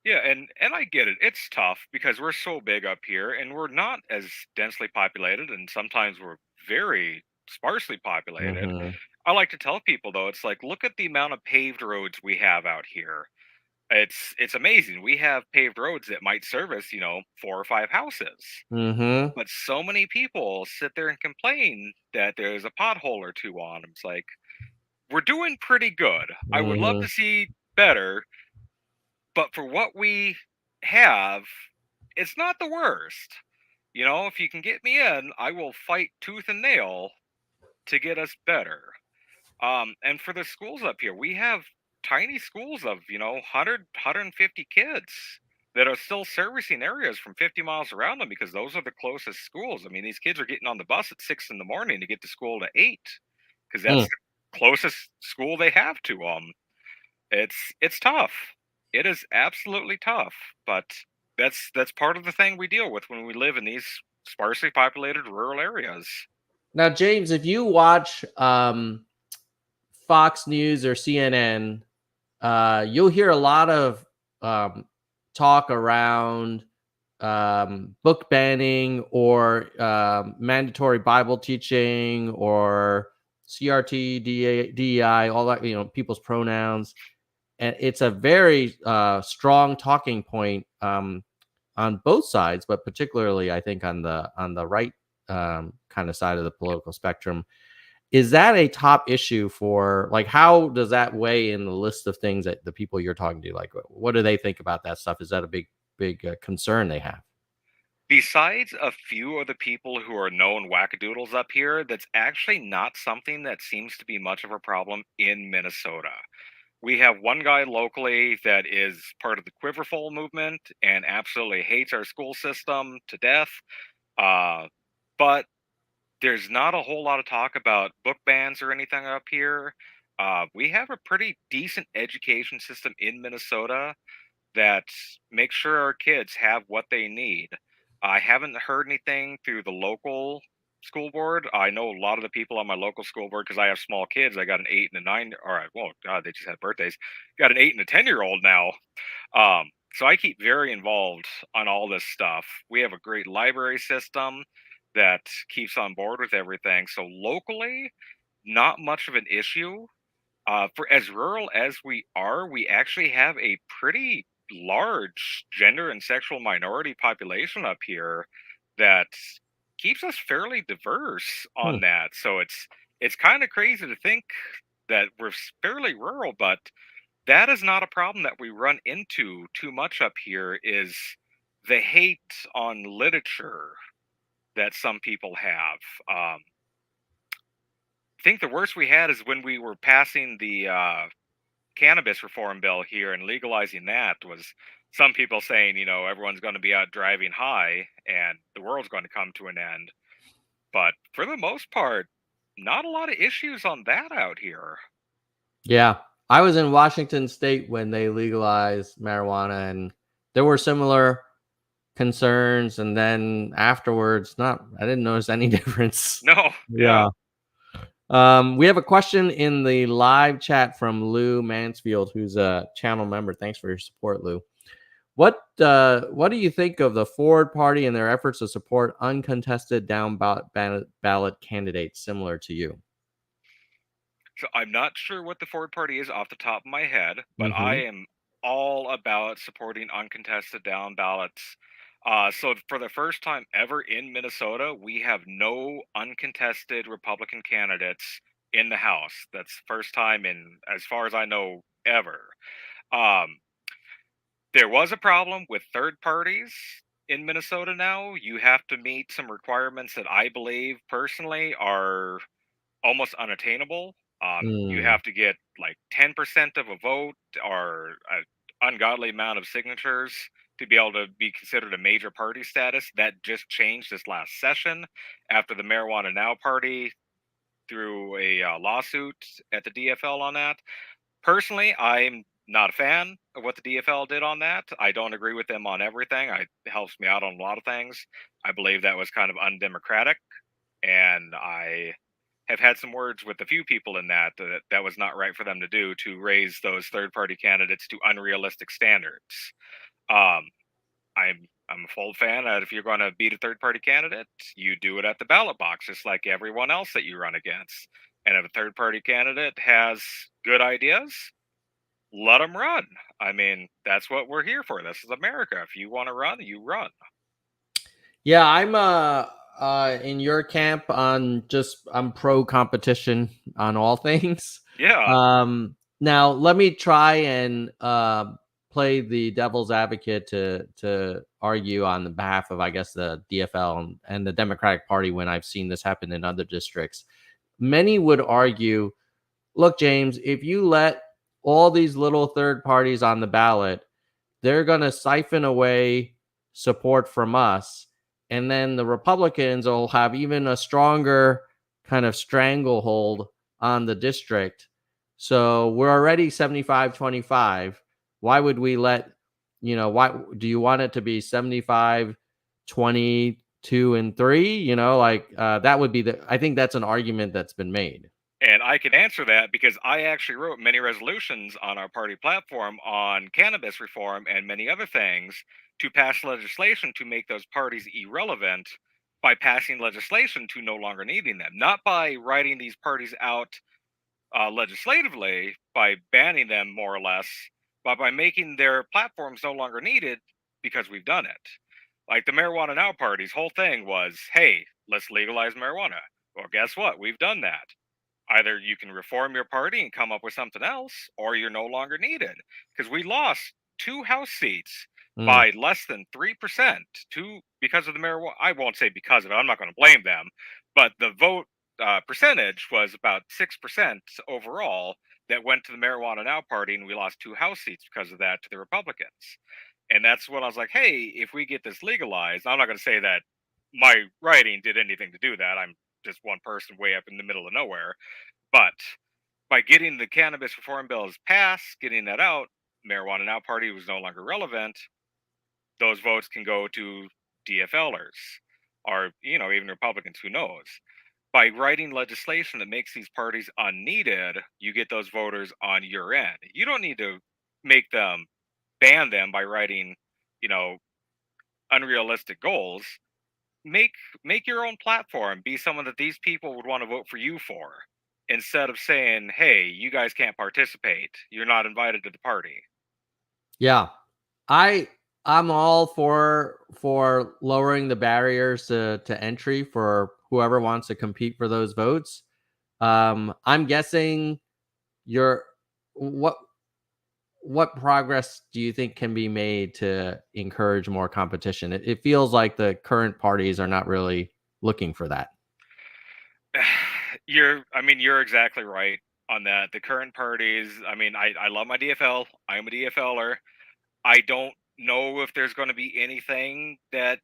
Yeah, and I get it. It's tough because we're so big up here and we're not as densely populated and sometimes we're very sparsely populated. Hmm. I like to tell people though, it's like look at the amount of paved roads we have out here. It's amazing. We have paved roads that might service, 4 or 5 houses. Hmm. But so many people sit there and complain that there's a pothole or two on them. It's like we're doing pretty good. I would love Hmm. to see better. But for what we have, it's not the worst. If you can get me in, I will fight tooth and nail to get us better. And for the schools up here, we have tiny schools of 150 kids that are still servicing areas from 50 miles around them because those are the closest schools. I mean, these kids are getting on the bus at 6 in the morning to get to school to 8 because that's Mm. the closest school they have to them. It's tough. It is absolutely tough, but that's part of the thing we deal with when we live in these sparsely populated rural areas. Now, James, if you watch Fox News or CNN, you'll hear a lot of talk around book banning or mandatory Bible teaching or CRT, DEI, all that, people's pronouns. And it's a very strong talking point on both sides, but particularly, I think, on the right kind of side of the political spectrum. Is that a top issue for, like, how does that weigh in the list of things that the people you're talking to, like, what do they think about that stuff? Is that a big concern they have? Besides a few of the people who are known wackadoodles up here, that's actually not something that seems to be much of a problem in Minnesota. We have one guy locally that is part of the Quiverful movement and absolutely hates our school system to death. Uh, but there's not a whole lot of talk about book bans or anything up here. We have a pretty decent education system in Minnesota that makes sure our kids have what they need. I haven't heard anything through the local school board. I know a lot of the people on my local school board because I have small kids. I got an 8 and a 9. All right, well, God, they just had birthdays. Got an 8 and a 10-year-old now. So I keep very involved on all this stuff. We have a great library system that keeps on board with everything. So locally, not much of an issue. For as rural as we are, we actually have a pretty large gender and sexual minority population up here that keeps us fairly diverse Hmm. on that. So it's kind of crazy to think that we're fairly rural, but that is not a problem that we run into too much up here is the hate on literature that some people have. I think the worst we had is when we were passing the cannabis reform bill here and legalizing that was some people saying, everyone's going to be out driving high and the world's going to come to an end. But for the most part, not a lot of issues on that out here. Yeah, I was in Washington State when they legalized marijuana, and there were similar concerns. And then afterwards, I didn't notice any difference. No, yeah. Yeah. We have a question in the live chat from Lou Mansfield, who's a channel member. Thanks for your support, Lou. What do you think of the Ford Party and their efforts to support uncontested down ballot candidates similar to you? So I'm not sure what the Ford Party is off the top of my head, but I Mm-hmm. am all about supporting uncontested down ballots. So for the first time ever in Minnesota, we have no uncontested Republican candidates in the House. That's first time in, as far as I know, ever. Um, there was a problem with third parties in Minnesota now. You have to meet some requirements that I believe personally are almost unattainable. You Mm. have to get like 10% of a vote or an ungodly amount of signatures to be able to be considered a major party status. That just changed this last session after the Marijuana Now Party threw a lawsuit at the DFL on that. Personally, I'm not a fan of what the DFL did on that. I don't agree with them on everything. It helps me out on a lot of things. I believe that was kind of undemocratic, and I have had some words with a few people in that was not right for them to do to raise those third party candidates to unrealistic standards. Um, I'm a full fan that if you're going to beat a third party candidate, you do it at the ballot box, just like everyone else that you run against. And if a third party candidate has good ideas, let them run. I mean, that's what we're here for. This is America. If you want to run, you run. Yeah, I'm in your camp on I'm pro competition on all things. Yeah. Now, let me try and play the devil's advocate to argue on the behalf of, I guess, the DFL and the Democratic Party when I've seen this happen in other districts. Many would argue, look, James, if you let all these little third parties on the ballot, they're going to siphon away support from us. And then the Republicans will have even a stronger kind of stranglehold on the district. So we're already 75-25. Why would we let, why do you want it to be 75-22-3? That would be I think that's an argument that's been made. And I can answer that because I actually wrote many resolutions on our party platform on cannabis reform and many other things to pass legislation to make those parties irrelevant by passing legislation to no longer needing them, not by writing these parties out legislatively by banning them more or less, but by making their platforms no longer needed because we've done it. Like the Marijuana Now Party's whole thing was, hey, let's legalize marijuana. Well, guess what? We've done that. Either you can reform your party and come up with something else, or you're no longer needed. Because we lost 2 House seats Mm. by less than 3% because of the marijuana. I won't say because of it. I'm not going to blame them, but the vote percentage was about 6% overall that went to the Marijuana Now Party, and we lost 2 House seats because of that to the Republicans. And that's when I was like, hey, if we get this legalized, I'm not going to say that my writing did anything to do that. I'm just one person way up in the middle of nowhere. But by getting the cannabis reform bills passed, getting that out, Marijuana Now Party was no longer relevant. Those votes can go to DFLers or, even Republicans, who knows. By writing legislation that makes these parties unneeded, you get those voters on your end. You don't need to make them ban them by writing, you know, unrealistic goals. Make your own platform, be someone that these people would want to vote for you for, instead of saying, hey, you guys can't participate, you're not invited to the party. Yeah. I I'm all for lowering the barriers to entry for whoever wants to compete for those votes. I'm guessing your what what progress do you think can be made to encourage more competition? It feels like the current parties are not really looking for that. You're exactly right on that. The current parties, I love my DFL. I'm a DFLer. I don't know if there's going to be anything that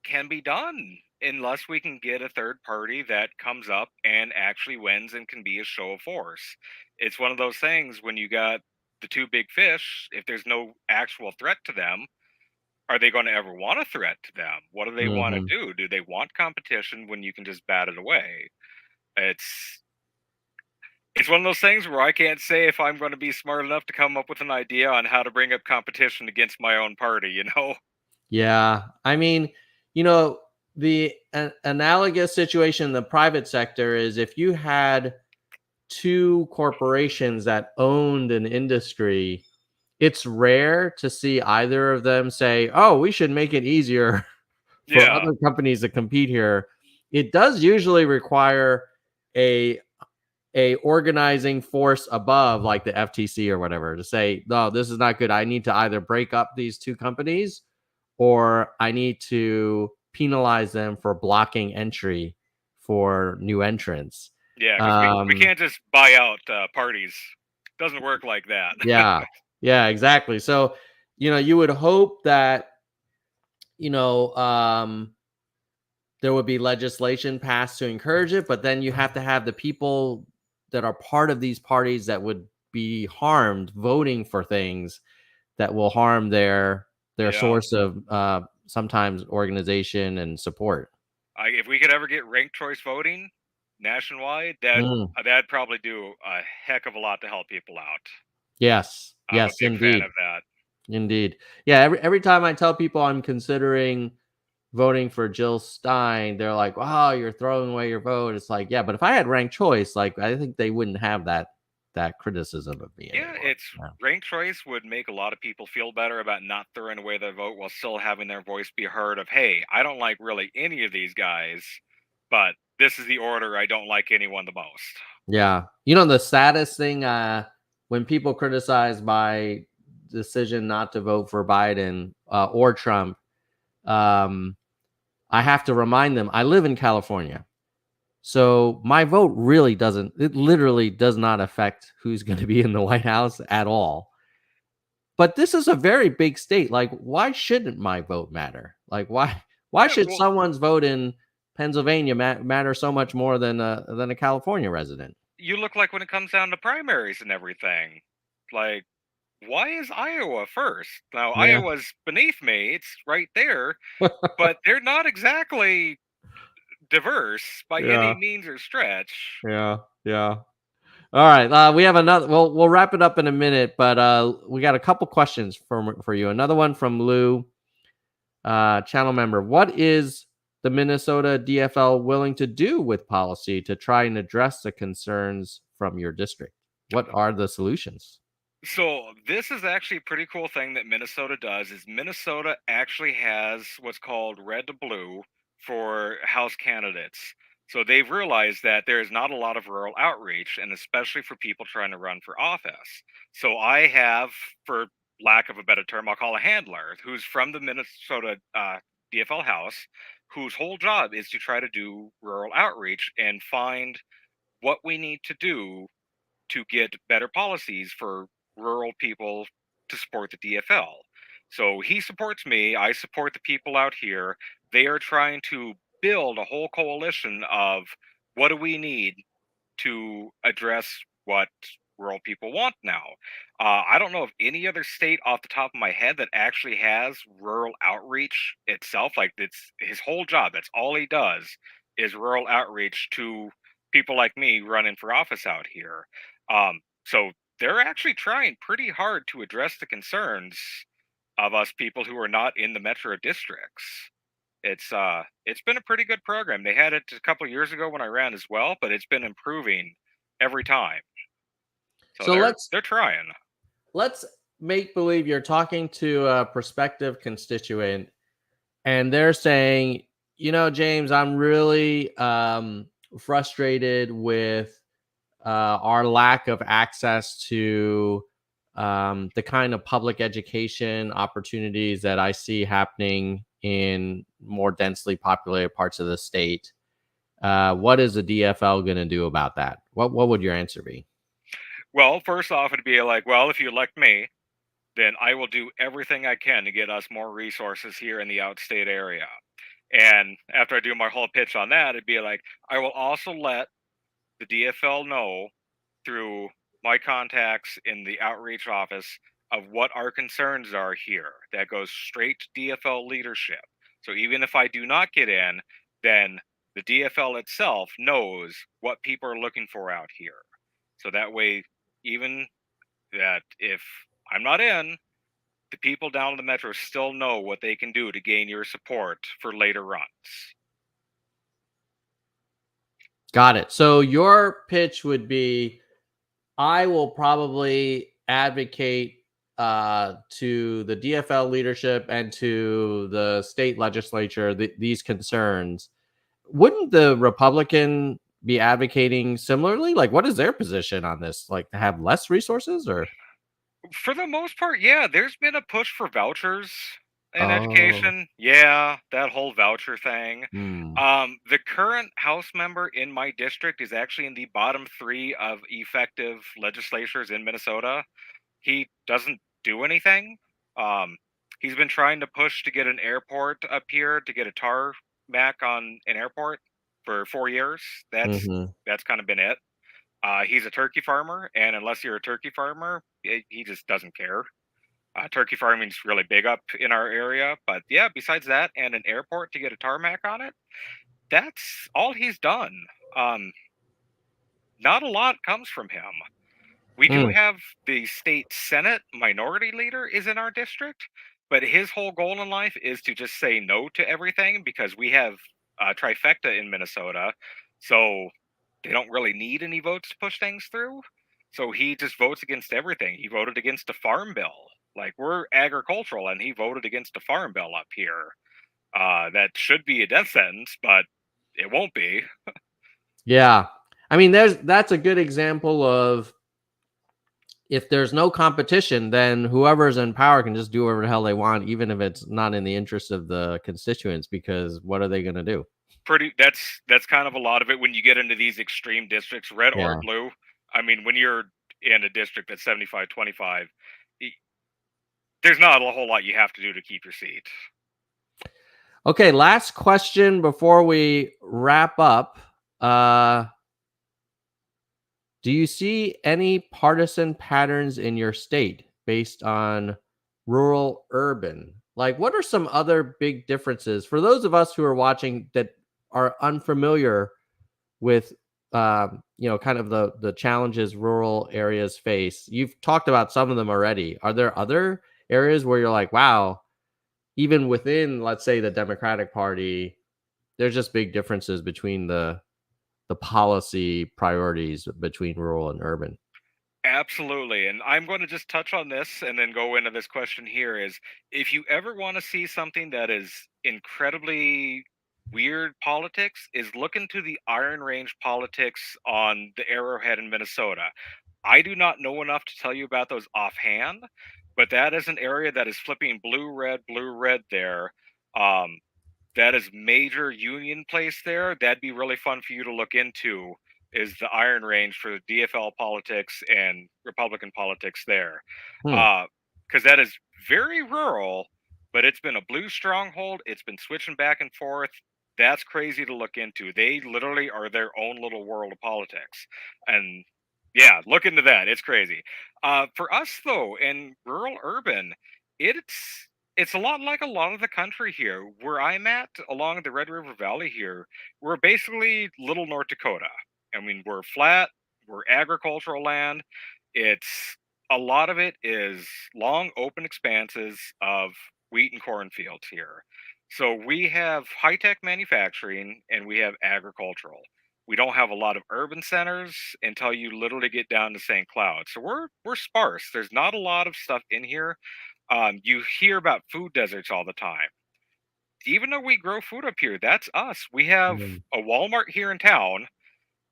can be done unless we can get a third party that comes up and actually wins and can be a show of force. It's one of those things when you got the two big fish, if there's no actual threat to them, are they going to ever want a threat to them? What do they want to Hmm. do? Do they want competition when you can just bat it away? It's it's one of those things where I can't say if I'm going to be smart enough to come up with an idea on how to bring up competition against my own party. Yeah, I mean, the analogous situation in the private sector is if you had two corporations that owned an industry, it's rare to see either of them say, "Oh, we should make it easier for Yeah. other companies to compete here." It does usually require a organizing force above, like the FTC or whatever, to say, "No, this is not good. I need to either break up these two companies or I need to penalize them for blocking entry for new entrants." Yeah, because we Um, can't just buy out parties. Doesn't work like that. yeah, yeah, exactly. So, you would hope that, you know, um, there would be legislation passed to encourage it, but then you have to have the people that are part of these parties that would be harmed voting for things that will harm their Yeah. source of sometimes organization and support. If we could ever get ranked choice voting nationwide, Mm, that'd probably do a heck of a lot to help people out. yes, I'm a yes, big fan indeed, of that. indeed. Yeah, every time I tell people I'm considering voting for Jill Stein, they're like, "Wow, you're throwing away your vote." It's like, yeah, but if I had ranked choice, like I think they wouldn't have that criticism of me Yeah, anymore. it's Yeah. ranked choice would make a lot of people feel better about not throwing away their vote while still having their voice be heard of, hey, I don't like really any of these guys, but this is the order I don't like anyone the most. Yeah. The saddest thing when people criticize my decision not to vote for Biden or Trump, um, I have to remind them I live in California. So my vote really doesn't, it literally does not affect who's going to be in the White House at all. But this is a very big state. Like, why shouldn't my vote matter? Like, why Yeah, should well, someone's vote in Pennsylvania matter so much more than a California resident? you look like when it comes down to primaries and everything. Like, why is Iowa first? Now, Yeah. Iowa's beneath me, it's right there, but they're not exactly diverse by any Yeah. means or stretch. Yeah. Yeah. All right. We have another. We'll wrap it up in a minute, but we got a couple questions for you. Another one from Lou, channel member. What is the Minnesota DFL willing to do with policy to try and address the concerns from your district? What are the solutions? So this is actually a pretty cool thing that Minnesota does is Minnesota actually has what's called red to blue for House candidates. So they've realized that there is not a lot of rural outreach, and especially for people trying to run for office. So I have, for lack of a better term, I'll call a handler who's from the Minnesota DFL House, whose whole job is to try to do rural outreach and find what we need to do to get better policies for rural people to support the DFL. So he supports me, I support the people out here. They are trying to build a whole coalition of what do we need to address what rural people want now. I don't know of any other state off the top of my head that actually has rural outreach itself. Like it's his whole job. That's all he does is rural outreach to people like me running for office out here. So they're actually trying pretty hard to address the concerns of us people who are not in the metro districts. It's been a pretty good program. They had it a couple years ago when I ran as well, but it's been improving every time. So So they're trying. let's make believe you're talking to a prospective constituent, and they're saying, James, I'm really frustrated with our lack of access to the kind of public education opportunities that I see happening in more densely populated parts of the state. What is the DFL going to do about that? What would your answer be? Well, first off, it'd be like, well, if you elect me, then I will do everything I can to get us more resources here in the outstate area. And after I do my whole pitch on that, it'd be like, I will also let the DFL know through my contacts in the outreach office of what our concerns are here. That goes straight to DFL leadership. So even if I do not get in, then the DFL itself knows what people are looking for out here. So that way, even that if I'm not in, the people down in the metro still know what they can do to gain your support for later runs. Got it. So your pitch would be, I will probably advocate to the DFL leadership and to the state legislature these concerns. Wouldn't the Republican be advocating similarly? Like, what is their position on this? Like, to have less resources, or? For the most part, yeah, there's been a push for vouchers in Oh, education. Yeah, that whole voucher thing. hmm. The current House member in my district is actually in the bottom three of effective legislatures in Minnesota. He doesn't do anything. Um, he's been trying to push to get an airport up here to get a tarmac on an airport for 4 years. Hmm. That's kind of been it. He's a turkey farmer, and unless you're a turkey farmer, he just doesn't care. Turkey farming's really big up in our area, but yeah, besides that and an airport to get a tarmac on it, that's all he's done. Um, Not a lot comes from him. We do Mm. have the state senate minority leader is in our district, but his whole goal in life is to just say no to everything because we have trifecta in Minnesota, so they don't really need any votes to push things through. So he just votes against everything. He voted against a farm bill. Like we're agricultural, and he voted against a farm bill up here. That should be a death sentence, but it won't be. Yeah. I mean, that's a good example of if there's no competition, then whoever's in power can just do whatever the hell they want, even if it's not in the interest of the constituents, because what are they going to do? That's kind of a lot of it when you get into these extreme districts, red or Yeah. blue. I mean, when you're in a district that's 75-25, there's not a whole lot you have to do to keep your seat. Okay, last question before we wrap up. Uh, do you see any partisan patterns in your state based on rural urban? Like, what are some other big differences for those of us who are watching that are unfamiliar with kind of the challenges rural areas face? You've talked about some of them already. Are there other areas where you're like, wow, even within, let's say, the Democratic Party, there's just big differences between the policy priorities between rural and urban? Absolutely. And I'm going to just touch on this and then go into this question here is if you ever want to see something that is incredibly weird politics, is look into the Iron Range politics on the Arrowhead in Minnesota. I do not know enough to tell you about those offhand, but that is an area that is flipping blue, red there. Um, that is major union place there. That'd be really fun for you to look into. Is the Iron Range for DFL politics and Republican politics there? Hmm. Because that is very rural, but it's been a blue stronghold. It's been switching back and forth. That's crazy to look into. They literally are their own little world of politics, and yeah, look into that. It's crazy. For us though, in rural urban, it's it's a lot like a lot of the country here. Where I'm at, along the Red River Valley here, we're basically little North Dakota. I mean, we're flat, we're agricultural land. It's a lot of it is long, open expanses of wheat and cornfields here. So we have high tech manufacturing and we have agricultural. We don't have a lot of urban centers until you literally get down to St. Cloud. So we're sparse. There's not a lot of stuff in here. You hear about food deserts all the time. Even though we grow food up here, that's us. We have Mm. a Walmart here in town,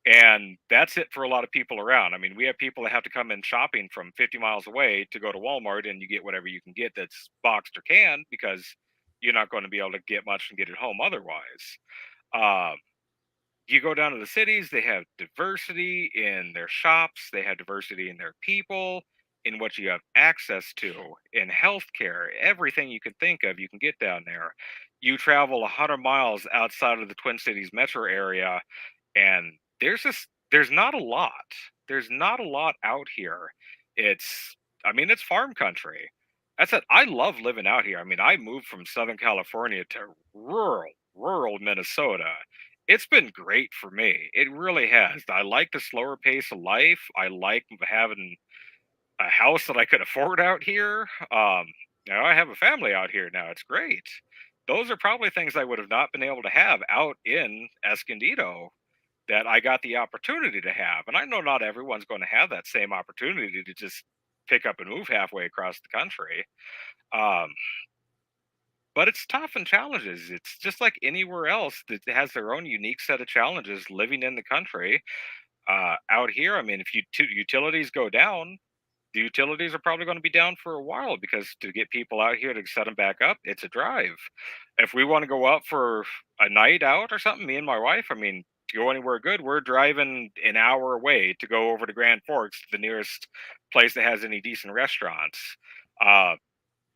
and that's it for a lot of people around. I mean, we have people that have to come in shopping from 50 miles away to go to Walmart, and you get whatever you can get that's boxed or canned because you're not going to be able to get much and get it home otherwise. Um, you go down to the cities, they have diversity in their shops, they have diversity in their people, in what you have access to, in healthcare, everything you can think of, you can get down there. You travel 100 miles outside of the Twin Cities metro area, and there's not a lot. There's not a lot out here. It's I mean, it's farm country. That's it. I love living out here. I mean, I moved from Southern California to rural Minnesota. It's been great for me. It really has. I like the slower pace of life. I like having a house that I could afford out here. Now I have a family out here now. It's great. Those are probably things I would have not been able to have out in Escondido that I got the opportunity to have. And I know not everyone's going to have that same opportunity to just pick up and move halfway across the country. Um, but it's tough and challenges. It's just like anywhere else that has their own unique set of challenges living in the country. Out here, I mean, if utilities go down, the utilities are probably going to be down for a while because to get people out here to set them back up, it's a drive. If we want to go out for a night out or something, me and my wife, I mean, to go anywhere good, we're driving an hour away to go over to Grand Forks, the nearest place that has any decent restaurants. Uh,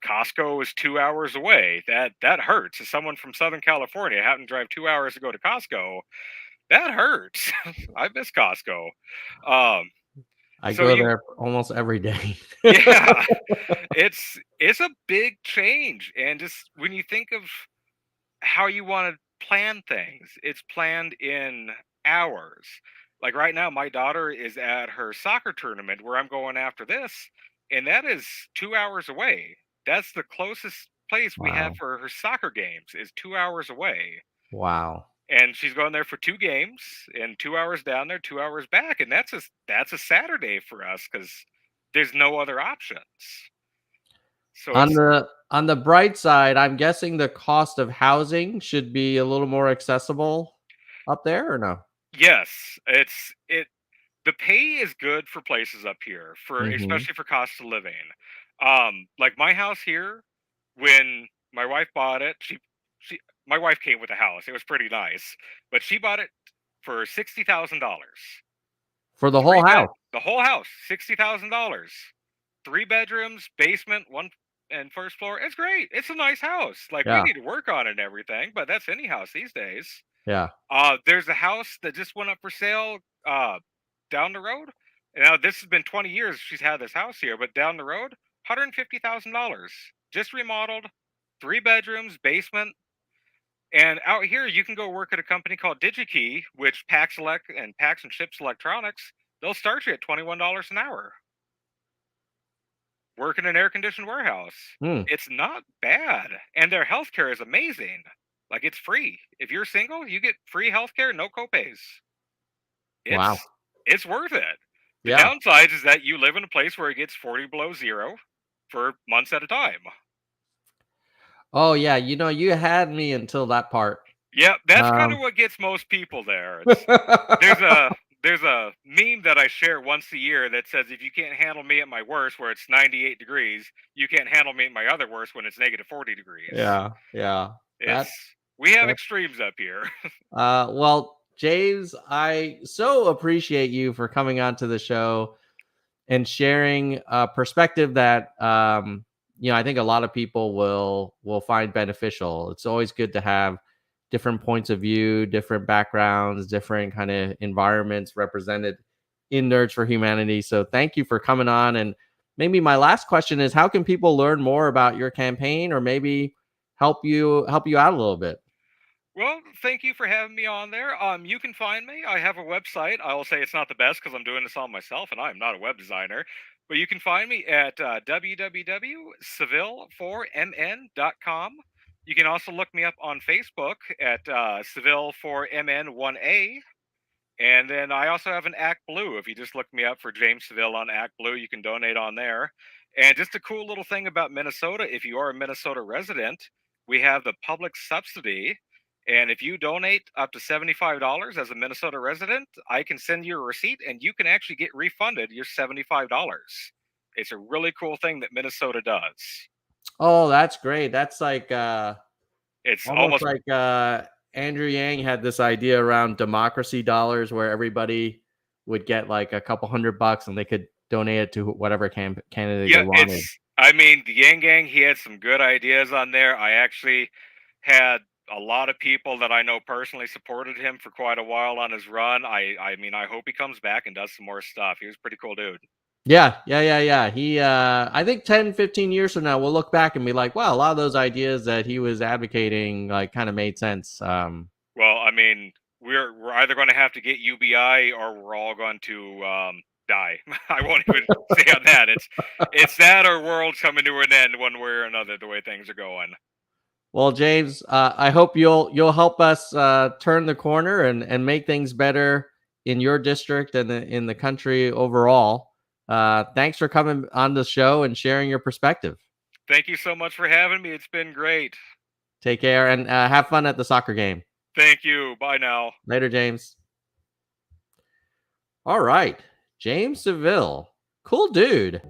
Costco is 2 hours away. That hurts. As someone from Southern California having to drive 2 hours to go to Costco, that hurts. I miss Costco. Um, I so go you there almost every day. yeah, it's a big change, and just when you think of how you want to plan things, it's planned in hours. Like right now, my daughter is at her soccer tournament where I'm going after this, and that is 2 hours away. That's the closest place we have Wow. for her soccer games is 2 hours away. Wow. And she's going there for two games and 2 hours down there, 2 hours back. And that's a Saturday for us because there's no other options. So On it's the bright side, I'm guessing the cost of housing should be a little more accessible up there, or no? yes, it the pay is good for places up here, for Mm-hmm. especially for cost of living. Like my house here, when my wife bought it, she my wife came with a house. It was pretty nice, but she bought it for $60,000. For the whole house. The whole house, $60,000. 3 bedrooms, basement, one and first floor. It's great. It's a nice house. Like we Yeah. need to work on it and everything, but that's any house these days. Yeah. There's a house that just went up for sale down the road. Now this has been 20 years she's had this house here, but down the road, $150,000, just remodeled, 3 bedrooms, basement. And out here, you can go work at a company called DigiKey, which packs and ships electronics. They'll start you at $21 an hour. Work in an air-conditioned warehouse. Hmm. It's not bad, and their healthcare is amazing. Like it's free. If you're single, you get free healthcare, no copays. Wow. It's worth it. The Yeah. downside is that you live in a place where it gets 40 below zero for months at a time. Oh yeah. You had me until that part. Yeah, that's kind of Um, what gets most people there. There's a meme that I share once a year that says if you can't handle me at my worst where it's 98 degrees, you can't handle me at my other worst when it's negative 40 degrees. yeah. Yeah. It's That. we have That. extremes up here. Well, James, I so appreciate you for coming on to the show and sharing a perspective that I think a lot of people will find beneficial. It's always good to have different points of view, different backgrounds, different kind of environments represented in Nerds for Humanity. So thank you for coming on. And maybe my last question is, how can people learn more about your campaign or maybe help you out a little bit? Well, thank you for having me on there. You can find me. I have a website. I will say it's not the best because I'm doing this all myself, and I'm not a web designer. But you can find me at www.seville4mn.com. You can also look me up on Facebook at Seville4MN1A. And then I also have an Act Blue. If you just look me up for James Seville on Act Blue, you can donate on there. And just a cool little thing about Minnesota, if you are a Minnesota resident, we have the public subsidy. And if you donate up to $75 as a Minnesota resident, I can send you a receipt and you can actually get refunded your $75. It's a really cool thing that Minnesota does. Oh, that's great. That's like It's almost almost, like Andrew Yang had this idea around democracy dollars where everybody would get like a couple $100 and they could donate it to whatever candidate they yeah, wanted. I mean, the Yang Gang, he had some good ideas on there. I actually had a lot of people that I know personally supported him for quite a while on his run. I mean, I hope he comes back and does some more stuff. He was a pretty cool dude. Yeah. He I think 10, 15 years from now we'll look back and be like, wow, a lot of those ideas that he was advocating like kind of made sense. Well, I mean, we're either going to have to get UBI or we're all going to die. I won't even say on that. It's that or world's coming to an end one way or another. The way things are going. Well, James, I hope you'll help us turn the corner and make things better in your district and in the country overall. Thanks for coming on the show and sharing your perspective. Thank you so much for having me. It's been great. Take care and have fun at the soccer game. Thank you. Bye now. Later, James. All right, James Seville, cool dude.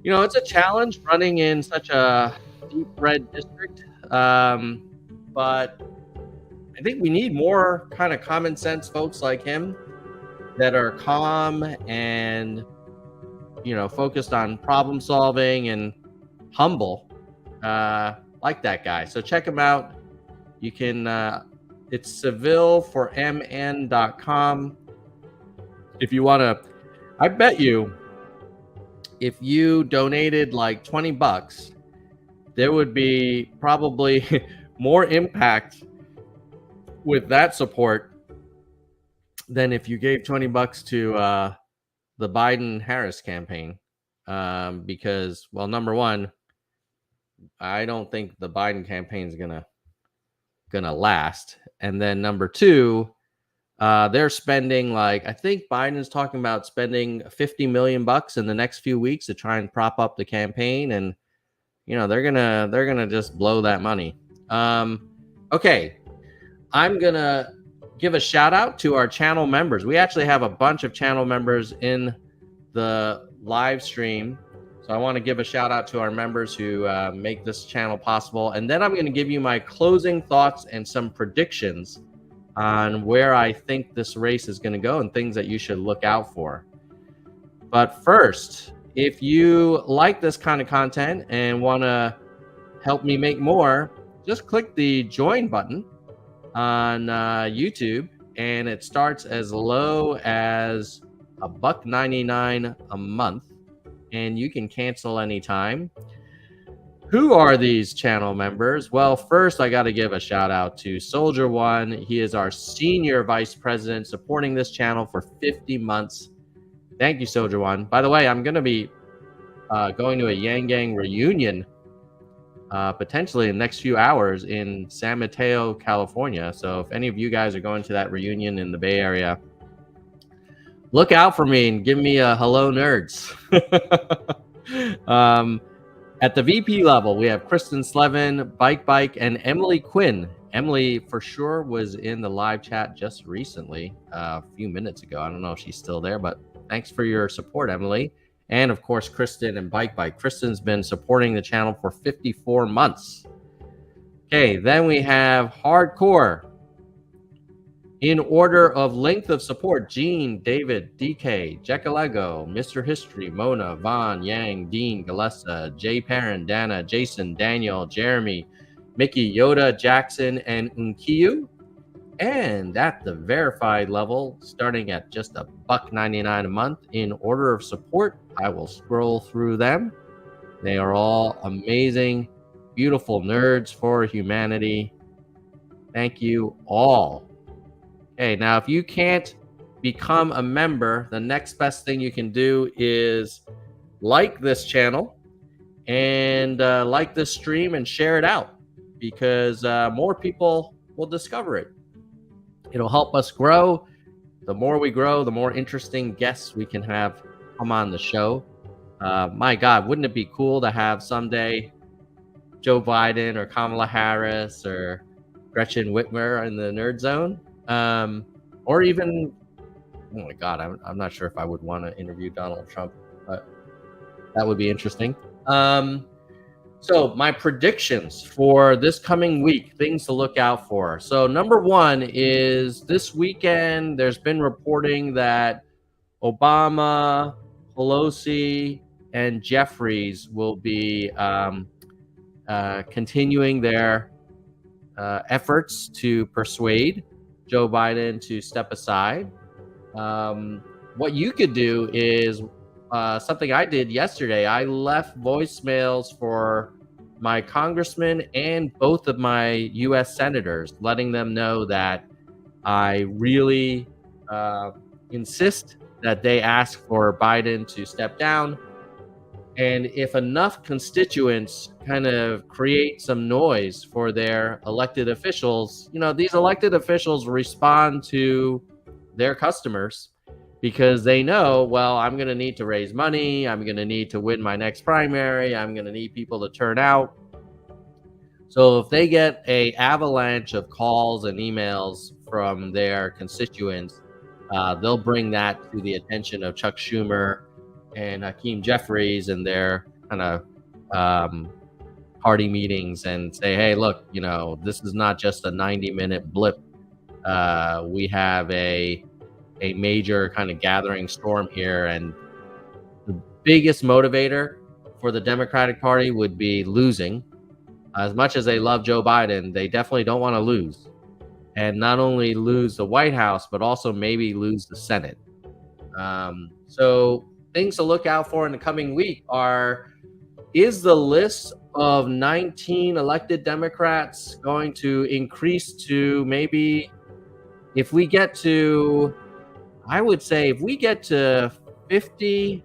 It's a challenge running in such a deep red district, but I think we need more kind of common sense folks like him that are calm and focused on problem solving and humble, like that guy. So check him out. You can it's Seville4mn.com. If you want to, I bet you if you donated like $20, there would be probably more impact with that support than if you gave $20 to the Biden-Harris campaign. Because, well, number one, I don't think the Biden campaign is gonna last, and then number two, they're spending like, I think Biden is talking about spending $50 million in the next few weeks to try and prop up the campaign, and they're gonna just blow that money. Okay, I'm gonna give a shout out to our channel members. We actually have a bunch of channel members in the live stream. So I want to give a shout out to our members who make this channel possible. And then I'm going to give you my closing thoughts and some predictions on where I think this race is going to go and things that you should look out for. But first, if you like this kind of content and want to help me make more, just click the join button on YouTube, and it starts as low as $1.99 a month, and you can cancel anytime. Who are these channel members? Well, first I got to give a shout out to Soldier One. He is our senior vice president, supporting this channel for 50 months. Thank you, Soldier One. By the way, I'm going to be going to a Yang Gang reunion potentially in the next few hours in San Mateo, California. So if any of you guys are going to that reunion in the Bay Area, look out for me and give me a hello, nerds. At the VP level, we have Kristen Slevin, Bike, and Emily Quinn. Emily, for sure, was in the live chat just recently, a few minutes ago. I don't know if she's still there, but thanks for your support, Emily. And, of course, Kristen and Bike. Kristen's been supporting the channel for 54 months. Okay, then we have Hardcore. In order of length of support, Gene, David, DK, Jekalego, Mr. History, Mona, Vaughn, Yang, Dean, Galessa, Jay Perrin, Dana, Jason, Daniel, Jeremy, Mickey, Yoda, Jackson, and Unkiyu. And at the verified level, starting at just $1.99 a month, in order of support, I will scroll through them. They are all amazing, beautiful nerds for humanity. Thank you all. Okay, now if you can't become a member, the next best thing you can do is like this channel and like this stream and share it out, because more people will discover it. It'll help us grow. The more we grow, the more interesting guests we can have come on the show. My God, wouldn't it be cool to have someday Joe Biden or Kamala Harris or Gretchen Whitmer in the Nerd Zone? Or even, oh my God, I'm not sure if I would want to interview Donald Trump, but that would be interesting. So my predictions for this coming week, things to look out for. So number one is this weekend, there's been reporting that Obama, Pelosi, and Jeffries will be continuing their efforts to persuade Joe Biden to step aside. What you could do is something I did yesterday. I left voicemails for my congressman and both of my U.S. senators, letting them know that I really insist that they ask for Biden to step down. And if enough constituents kind of create some noise for their elected officials, you know, these elected officials respond to their customers because they know, well, I'm going to need to raise money. I'm going to need to win my next primary. I'm going to need people to turn out. So if they get an avalanche of calls and emails from their constituents, they'll bring that to the attention of Chuck Schumer and Hakeem Jeffries and their kind of party meetings and say, hey, look, you know, this is not just a 90-minute blip. We have a major kind of gathering storm here. And the biggest motivator for the Democratic Party would be losing. As much as they love Joe Biden, they definitely don't want to lose. And not only lose the White House, but also maybe lose the Senate. So things to look out for in the coming week is the list of 19 elected Democrats going to increase to maybe, if we get to, I would say if we get to 50,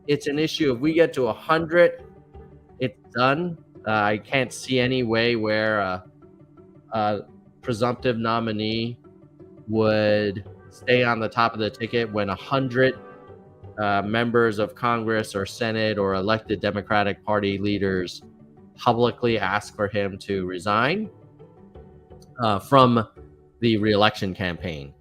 it's an issue. If we get to 100, it's done. I can't see any way where a presumptive nominee would stay on the top of the ticket when 100 members of Congress or Senate or elected Democratic Party leaders publicly ask for him to resign from the re-election campaign.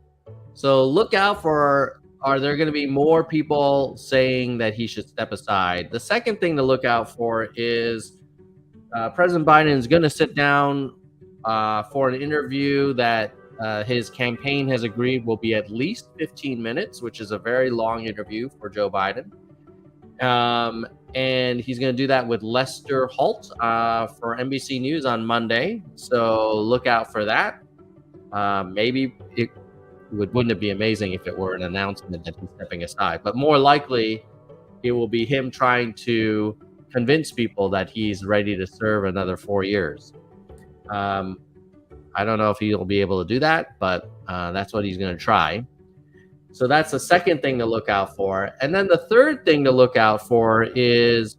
So look out for, are there going to be more people saying that he should step aside? The second thing to look out for is President Biden is going to sit down for an interview that his campaign has agreed will be at least 15 minutes, which is a very long interview for Joe Biden. And he's going to do that with Lester Holt for NBC News on Monday. So look out for that. Maybe it wouldn't it be amazing if it were an announcement that he's stepping aside? But more likely, it will be him trying to convince people that he's ready to serve another 4 years. I don't know if he'll be able to do that, but that's what he's going to try. So that's the second thing to look out for. And then the third thing to look out for is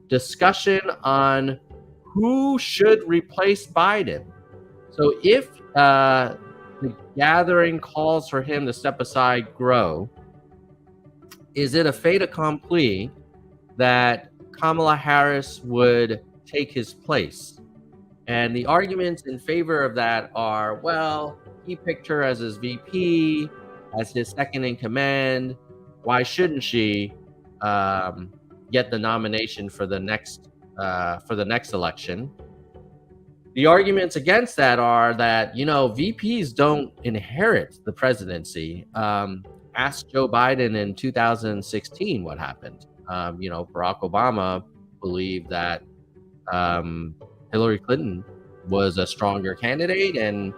discussion on who should replace Biden. So if the gathering calls for him to step aside grow, is it a fait accompli that Kamala Harris would take his place? And the arguments in favor of that are, well, he picked her as his VP, as his second in command. Why shouldn't she get the nomination for the next election? The arguments against that are that, VPs don't inherit the presidency. Ask Joe Biden in 2016 what happened. Barack Obama believed that Hillary Clinton was a stronger candidate and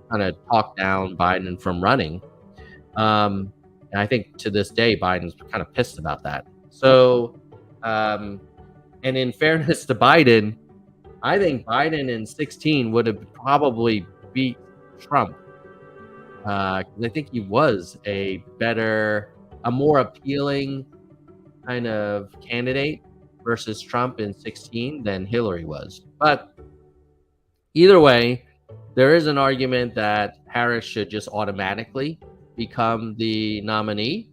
kind of talked down Biden from running. And I think to this day, Biden's kind of pissed about that. So, and in fairness to Biden, I think Biden in 2016 would have probably beat Trump. I think he was a more appealing kind of candidate versus Trump in 2016 than Hillary was. But either way, there is an argument that Harris should just automatically become the nominee.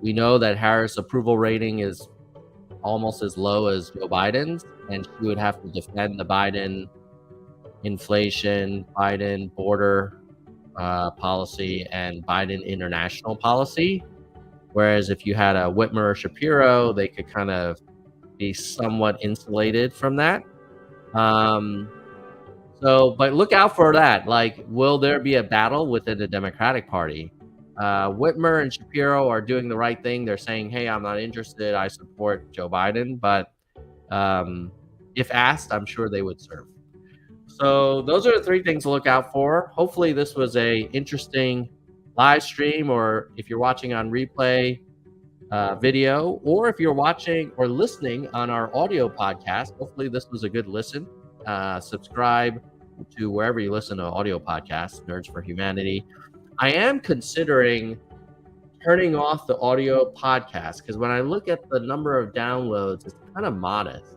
We know that Harris' approval rating is almost as low as Joe Biden's, and she would have to defend the Biden inflation, Biden border policy, and Biden international policy. Whereas if you had a Whitmer or Shapiro, they could kind of be somewhat insulated from that. But look out for that. Like, will there be a battle within the Democratic Party? Whitmer and Shapiro are doing the right thing. They're saying, hey, I'm not interested. I support Joe Biden. But if asked, I'm sure they would serve. So those are the three things to look out for. Hopefully this was a interesting live stream, or if you're watching on replay video, or if you're watching or listening on our audio podcast, hopefully this was a good listen. Subscribe to wherever you listen to audio podcasts, Nerds for Humanity. I am considering turning off the audio podcast because when I look at the number of downloads, it's kind of modest.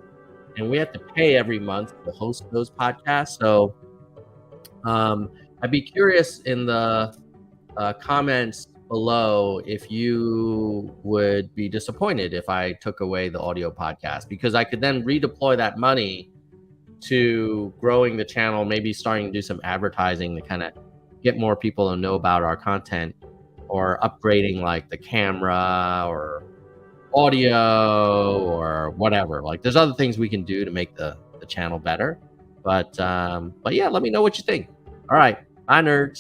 And we have to pay every month to host those podcasts. So I'd be curious in the comments below if you would be disappointed if I took away the audio podcast, because I could then redeploy that money to growing the channel, maybe starting to do some advertising to kind of get more people to know about our content, or upgrading like the camera or audio or whatever. Like, there's other things we can do to make the channel better. But yeah, let me know what you think. All right, bye nerds.